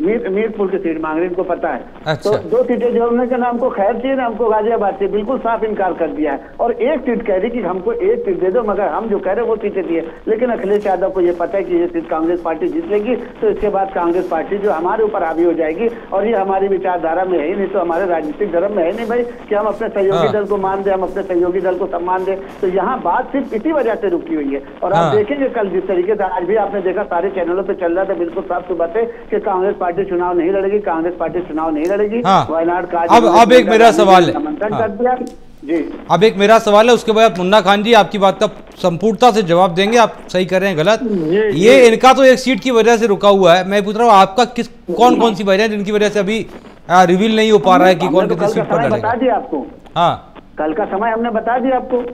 मीरपुर की सीट मांग रही है, इनको पता है। अच्छा। तो 2 सीटें जोड़ने के नाम को खैर चाहिए ना, हमको गाजियाबाद से बिल्कुल साफ इनकार कर दिया है, और 1 सीट कह रही कि हमको 1 सीट दे दो, मगर हम जो कह रहे हैं वो सीटें दिए। लेकिन अखिलेश यादव को ये पता है कि ये सीट कांग्रेस पार्टी जीत लेगी, तो इसके बाद कांग्रेस पार्टी जो हमारे ऊपर हावी हो जाएगी, और ये हमारी विचारधारा में है ही नहीं, तो हमारे राजनीतिक धर्म में है नहीं भाई कि हम अपने सहयोगी दल को मान दें, हम अपने सहयोगी दल को सम्मान दें। तो यहाँ बात सिर्फ इसी वजह से रुकी हुई है। और आप देखेंगे कल जिस तरीके से, आज भी आपने देखा सारे चैनलों पर चल रहा था, बिल्कुल साफ सुथरा है कि कांग्रेस पार्टी चुनाव नहीं लड़ेगी, कांग्रेस पार्टी चुनाव नहीं लड़ेगी। वायनाड का अब एक मेरा सवाल है, कर दिया जी। अब एक मेरा सवाल है, उसके बाद मुन्ना खान जी आपकी बात का संपूर्णता से जवाब देंगे, आप सही कर रहे हैं गलत। ये इनका तो 1 सीट की वजह से रुका हुआ है, मैं पूछ रहा हूँ आपका कौन सी वजह है जिनकी वजह से अभी रिवील नहीं हो पा रहा है कि कौन कितनी सीट पर लड़ेगा? बता दिया आपको। हाँ, कल का समय हमने बता दिया आपको।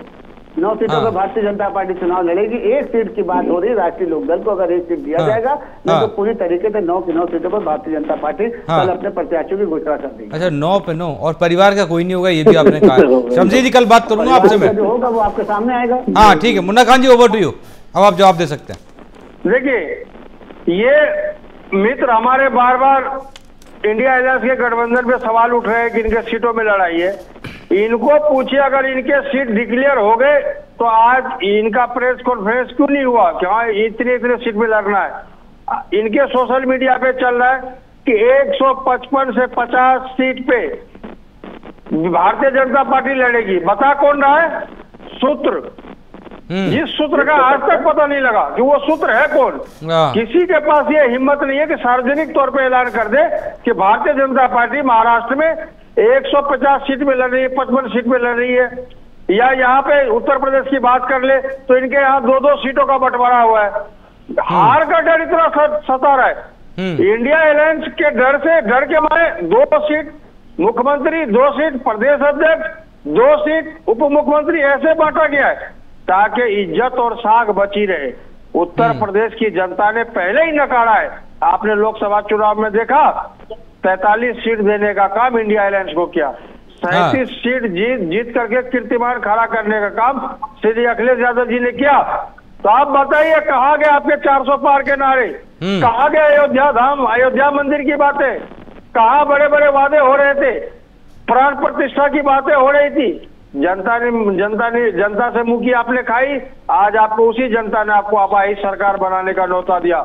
9 सीटों पर भारतीय जनता पार्टी चुनाव लड़ेगी। 1 सीट की बात हो रही है राष्ट्रीय लोकदल को, अगर 1 सीट दिया जाएगा नहीं तो पूरी तरीके से 9 की 9 सीटों पर भारतीय जनता पार्टी कल अपने प्रत्याशियों की घोषणा कर देगी। अच्छा, 9 पे 9, और परिवार का कोई नहीं होगा, ये भी आपने कहा। शमशी जी कल बात करूंगा आपसे मैं, जो होगा वो आपके सामने आएगा। हाँ ठीक है, मुन्ना खान जी ओवर टू यू, अब आप जवाब दे सकते हैं। देखिए, ये मित्र हमारे बार बार इंडिया अलायंस के गठबंधन पे सवाल उठ रहे हैं कि इनके सीटों में लड़ाई है। इनको पूछिए, अगर इनके सीट डिक्लेयर हो गए तो आज इनका प्रेस कॉन्फ्रेंस क्यों नहीं हुआ कि हाँ इतने सीट में लड़ना है। इनके सोशल मीडिया पे चल रहा है कि 155 से 50 सीट पे भारतीय जनता पार्टी लड़ेगी। बता कौन रहा है? सूत्र। जिस सूत्र का आज तक पता नहीं लगा कि वो सूत्र है कौन। किसी के पास ये हिम्मत नहीं है कि सार्वजनिक तौर पे ऐलान कर दे कि भारतीय जनता पार्टी महाराष्ट्र में 150 सीट में लड़ रही है, 55 सीट में लड़ रही है। या यहाँ पे उत्तर प्रदेश की बात कर ले तो इनके यहाँ 2-2 सीटों का बंटवारा हुआ है। हार का डर इतना सता रहा है। इंडिया अलायंस के डर के मारे 2 सीट मुख्यमंत्री, 2 सीट प्रदेश अध्यक्ष, 2 सीट उप मुख्यमंत्री ऐसे बांटा गया है ताकि इज्जत और साख बची रहे। उत्तर प्रदेश की जनता ने पहले ही नकारा है। आपने लोकसभा चुनाव में देखा 43 सीट देने का काम इंडिया अलायंस को किया। 37 सीट जीत करके कीर्तिमान खड़ा करने का काम श्री अखिलेश यादव जी ने किया। तो आप बताइए कहाँ गए आपके 400 पार के नारे? कहाँ गए अयोध्या धाम, अयोध्या मंदिर की बातें? कहाँ बड़े बड़े वादे हो रहे थे? प्राण प्रतिष्ठा की बातें हो रही थी। जनता से मुंह की आपने खाई। आज आपको उसी जनता ने आपको अपाहिज सरकार बनाने का न्योता दिया।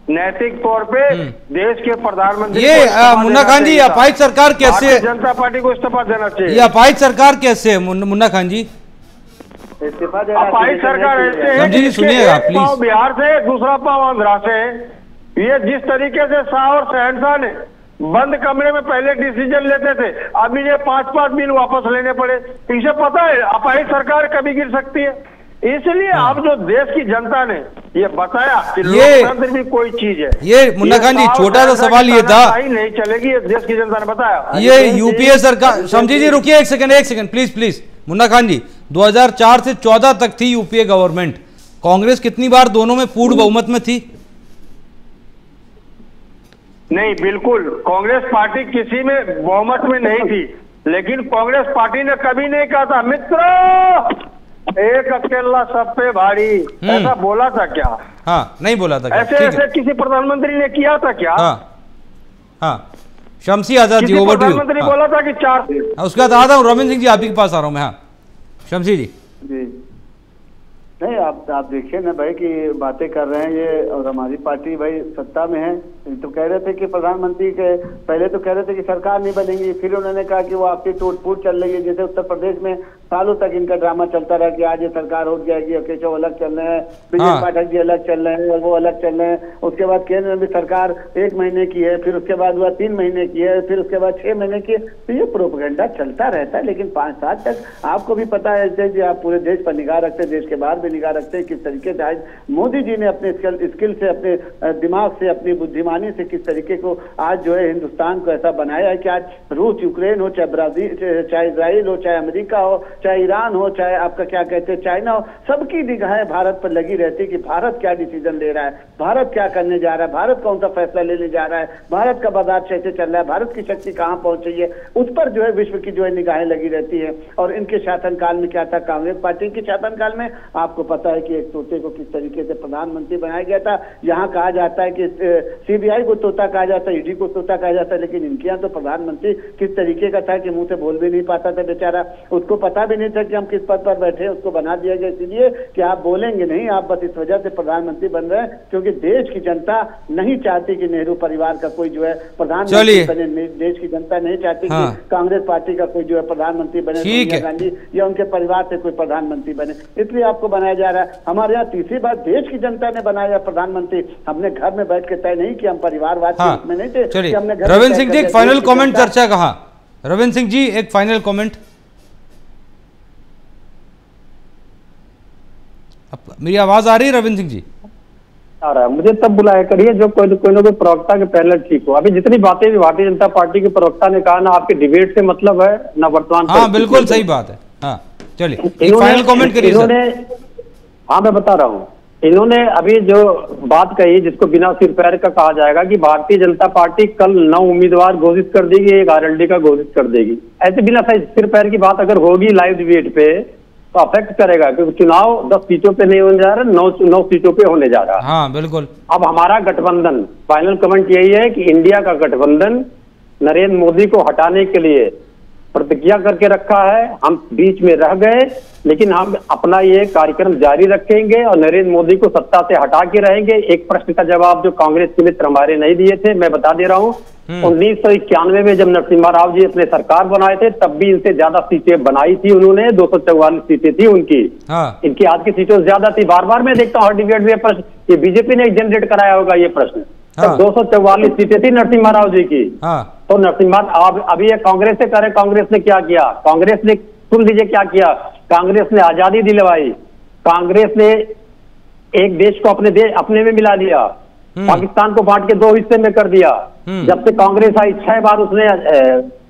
नैतिक तौर पे देश के प्रधानमंत्री ये मुन्ना खान जी, अपाहिज सरकार कैसे? जनता पार्टी को इस्तीफा देना चाहिए। ये अपाहिज सरकार कैसे है मुन्ना खान जी? इस्तीफा अपाहिज सरकार ऐसे है, सुनिएगा प्लीज। बिहार से, दूसरा पाव आंध्रा से। ये जिस तरीके से शाह और शहनशाह ने बंद कमरे में पहले डिसीजन लेते थे, अब इन्हें 5-5 बिल वापस लेने पड़े। इसे पता है अपाहिज सरकार कभी गिर सकती है। इसलिए अब जो देश की जनता ने ये बताया कि लोकतंत्र भी कोई चीज है। ये मुन्ना खान जी छोटा सा सवाल ये था, नहीं चलेगी, देश की जनता ने बताया। ये यूपीए सरकार, शमशी जी रुकिए एक सेकंड प्लीज। मुन्ना खान जी, 2004 से 14 तक थी यूपीए गवर्नमेंट, कांग्रेस कितनी बार दोनों में पूर्ण बहुमत में थी? नहीं, बिल्कुल कांग्रेस पार्टी किसी में बहुमत में नहीं थी, लेकिन कांग्रेस पार्टी ने कभी नहीं कहा था मित्रों एक अकेला सब पे भारी, ऐसा बोला था क्या? हाँ, नहीं बोला था क्या? ऐसे किसी प्रधानमंत्री ने किया था क्या? हाँ। Shamshi Azad ji, over to you. प्रधानमंत्री बोला था कि 4। उसके बाद आता हूँ रविंद्र सिंह जी, आप ही के पास आ रहा हूँ मैं। हाँ शमशी जी। नहीं, आप देखिए ना भाई कि बातें कर रहे हैं ये, और हमारी पार्टी भाई सत्ता में है। तो कह रहे थे कि प्रधानमंत्री के पहले तो कह रहे थे कि सरकार नहीं बनेगी, फिर उन्होंने कहा कि वो आपकी टूट-फूट चल रही है। जैसे उत्तर प्रदेश में सालों तक इनका ड्रामा चलता रहा कि आज ये सरकार हो जाएगी और केशव अलग चल रहे हैं, विजय पाठक जी अलग चल रहे हैं और वो अलग चल रहे हैं। उसके बाद केंद्र में भी सरकार 1 महीने की है, फिर उसके बाद वह 3 महीने की है, फिर उसके बाद 6 महीने की है। तो ये प्रोपेगेंडा चलता रहता है। लेकिन 5 साल तक आपको भी पता है कि आप पूरे देश पर निगाह रखते हैं, देश के बाहर भी निगाह रखते हैं, किस तरीके से आज मोदी जी ने अपने स्किल से, अपने दिमाग से, अपनी बुद्धिमानी से किस तरीके को आज जो है हिंदुस्तान को ऐसा बनाया है कि आज रूस, यूक्रेन हो, चाहे ब्राजील, चाहे इजराइल हो, चाहे अमेरिका हो, चाहे ईरान हो, चाहे आपका क्या कहते हैं चाइना हो, सबकी निगाहें भारत पर लगी रहती है कि भारत क्या डिसीजन ले रहा है, भारत क्या करने जा रहा है, भारत कौन सा फैसला लेने जा रहा है, भारत का बाजार कैसे चल रहा है, भारत की शक्ति कहां पहुंच रही है, उस पर जो है विश्व की जो है निगाहें लगी रहती है। और इनके शासनकाल में क्या था, कांग्रेस पार्टी के शासनकाल में आपको पता है कि एक तोते को किस तरीके से प्रधानमंत्री बनाया गया था। यहाँ कहा जाता है कि सीबीआई को तोता कहा जाता है, ईडी को तोता कहा जाता है, लेकिन इनके यहाँ तो प्रधानमंत्री किस तरीके का था कि मुंह से बोल भी नहीं पाता था बेचारा, उसको पता भी नहीं था कि हम किस पद पर बैठे हैं। उसको बना दिया गया इसलिए कि आप बोलेंगे नहीं, आप बस इस वजह से प्रधानमंत्री बन रहे हैं क्योंकि देश की जनता नहीं चाहती कि नेहरू परिवार का कोई जो है प्रधानमंत्री बने, देश की जनता नहीं चाहती कि कांग्रेस पार्टी का कोई जो है प्रधानमंत्री बने, सोनिया गांधी या उनके परिवार से कोई प्रधानमंत्री बने, इसलिए आपको बनाया जा रहा है। हमारे यहाँ तीसरी बात, देश की जनता ने बनाया प्रधानमंत्री, हमने घर में बैठ के तय नहीं कि हम परिवारवाद के रूप में नहीं थे। रविंद्र सिंह जी एक फाइनल कमेंट चर्चा कहा, रविंद्र सिंह जी एक फाइनल कमेंट। मेरी आवाज आ रही है रविंद्र सिंह जी? आ रहा है। मुझे तब बुलाया करिए जो कोई ना कोई प्रवक्ता के पहले ठीक हो। अभी जितनी बातें भी भारतीय जनता पार्टी के प्रवक्ता ने कहा ना, आपके डिबेट से मतलब है ना वर्तमान। हाँ बिल्कुल सही बात है। हाँ चलिए फाइनल कमेंट करिए। हाँ मैं बता रहा हूँ, इन्होंने अभी जो बात कही जिसको बिना सिर पैर का कहा जाएगा कि भारतीय जनता पार्टी कल 9 उम्मीदवार घोषित कर देगी, एक आरएलडी का घोषित कर देगी। ऐसे बिना सिर पैर की बात अगर होगी लाइव डिबेट पे तो अफेक्ट करेगा, क्योंकि चुनाव 10 सीटों पे नहीं होने जा रहा, 9 सीटों पे होने जा रहा है। हाँ बिल्कुल। अब हमारा गठबंधन, फाइनल कमेंट यही है कि इंडिया का गठबंधन नरेंद्र मोदी को हटाने के लिए प्रतिज्ञा करके रखा है। हम बीच में रह गए, लेकिन हम अपना ये कार्यक्रम जारी रखेंगे और नरेंद्र मोदी को सत्ता से हटा के रहेंगे। एक प्रश्न का जवाब जो कांग्रेस के मित्र हमारे नहीं दिए थे, मैं बता दे रहा हूँ। 1991 में जब नरसिम्हा राव जी अपने सरकार बनाए थे तब भी इनसे ज्यादा सीटें बनाई थी उन्होंने, 244 सीटें थी उनकी। इनकी आज की सीटों से ज्यादा थी। बार बार मैं देखता हूँ हर डिबेट में प्रश्न, ये बीजेपी ने जनरेट कराया होगा ये प्रश्न। 244 सीटें थी नरसिम्हा राव जी की। तो नरसिम्हा अभी ये कांग्रेस से करें, कांग्रेस ने क्या किया? कांग्रेस ने सुन लीजिए क्या किया। कांग्रेस ने आजादी दिलवाई, कांग्रेस ने एक देश को अपने में मिला दिया, पाकिस्तान को बांट के 2 हिस्से में कर दिया। जब से कांग्रेस आई 6 बार उसने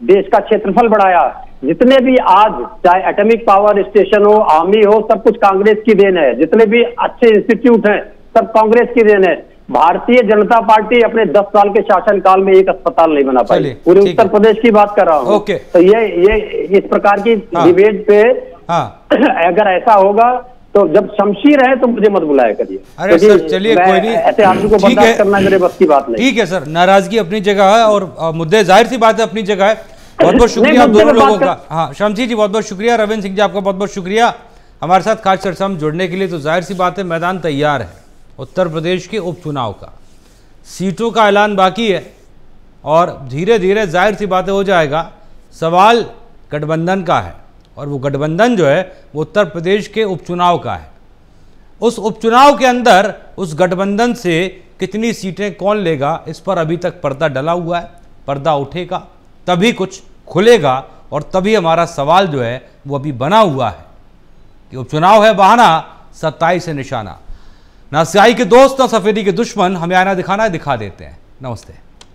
देश का क्षेत्रफल बढ़ाया। जितने भी आज चाहे एटॉमिक पावर स्टेशन हो, आर्मी हो, सब कुछ कांग्रेस की देन है। जितने भी अच्छे इंस्टीट्यूट हैं सब कांग्रेस की देन है। भारतीय जनता पार्टी अपने 10 साल के शासनकाल में एक अस्पताल नहीं बना पाई। पूरे उत्तर प्रदेश की बात कर रहा हूँ। तो ये इस प्रकार की डिबेट पे अगर ऐसा होगा तो जब शमशीर है तो मुझे मत बुलाया करिए। अरे सर चलिए कोई नहीं, ऐसे आदमी को बर्दाश्त करना मेरे बस की बात नहीं। ठीक है सर, नाराजगी अपनी जगह है और मुद्दे जाहिर सी बात है अपनी जगह है। बहुत बहुत शुक्रिया आप दोनों लोगों का। हाँ शमशीर जी बहुत बहुत शुक्रिया, रविंद्र सिंह जी आपका बहुत बहुत शुक्रिया हमारे साथ खास चर्चा में जुड़ने के लिए। तो जाहिर सी बात है मैदान तैयार है उत्तर प्रदेश के उपचुनाव का, सीटों का ऐलान बाकी है और धीरे धीरे जाहिर सी बातें हो जाएगा। सवाल गठबंधन का है और वो गठबंधन जो है वो उत्तर प्रदेश के उपचुनाव का है। उस उपचुनाव के अंदर उस गठबंधन से कितनी सीटें कौन लेगा इस पर अभी तक पर्दा डला हुआ है। पर्दा उठेगा तभी कुछ खुलेगा और तभी हमारा सवाल जो है वो अभी बना हुआ है कि उपचुनाव है बहाना, 27 है निशाना। ना स्याही के दोस्त ना सफेदी के दुश्मन, हमें आईना दिखाना है, दिखा देते हैं। नमस्ते।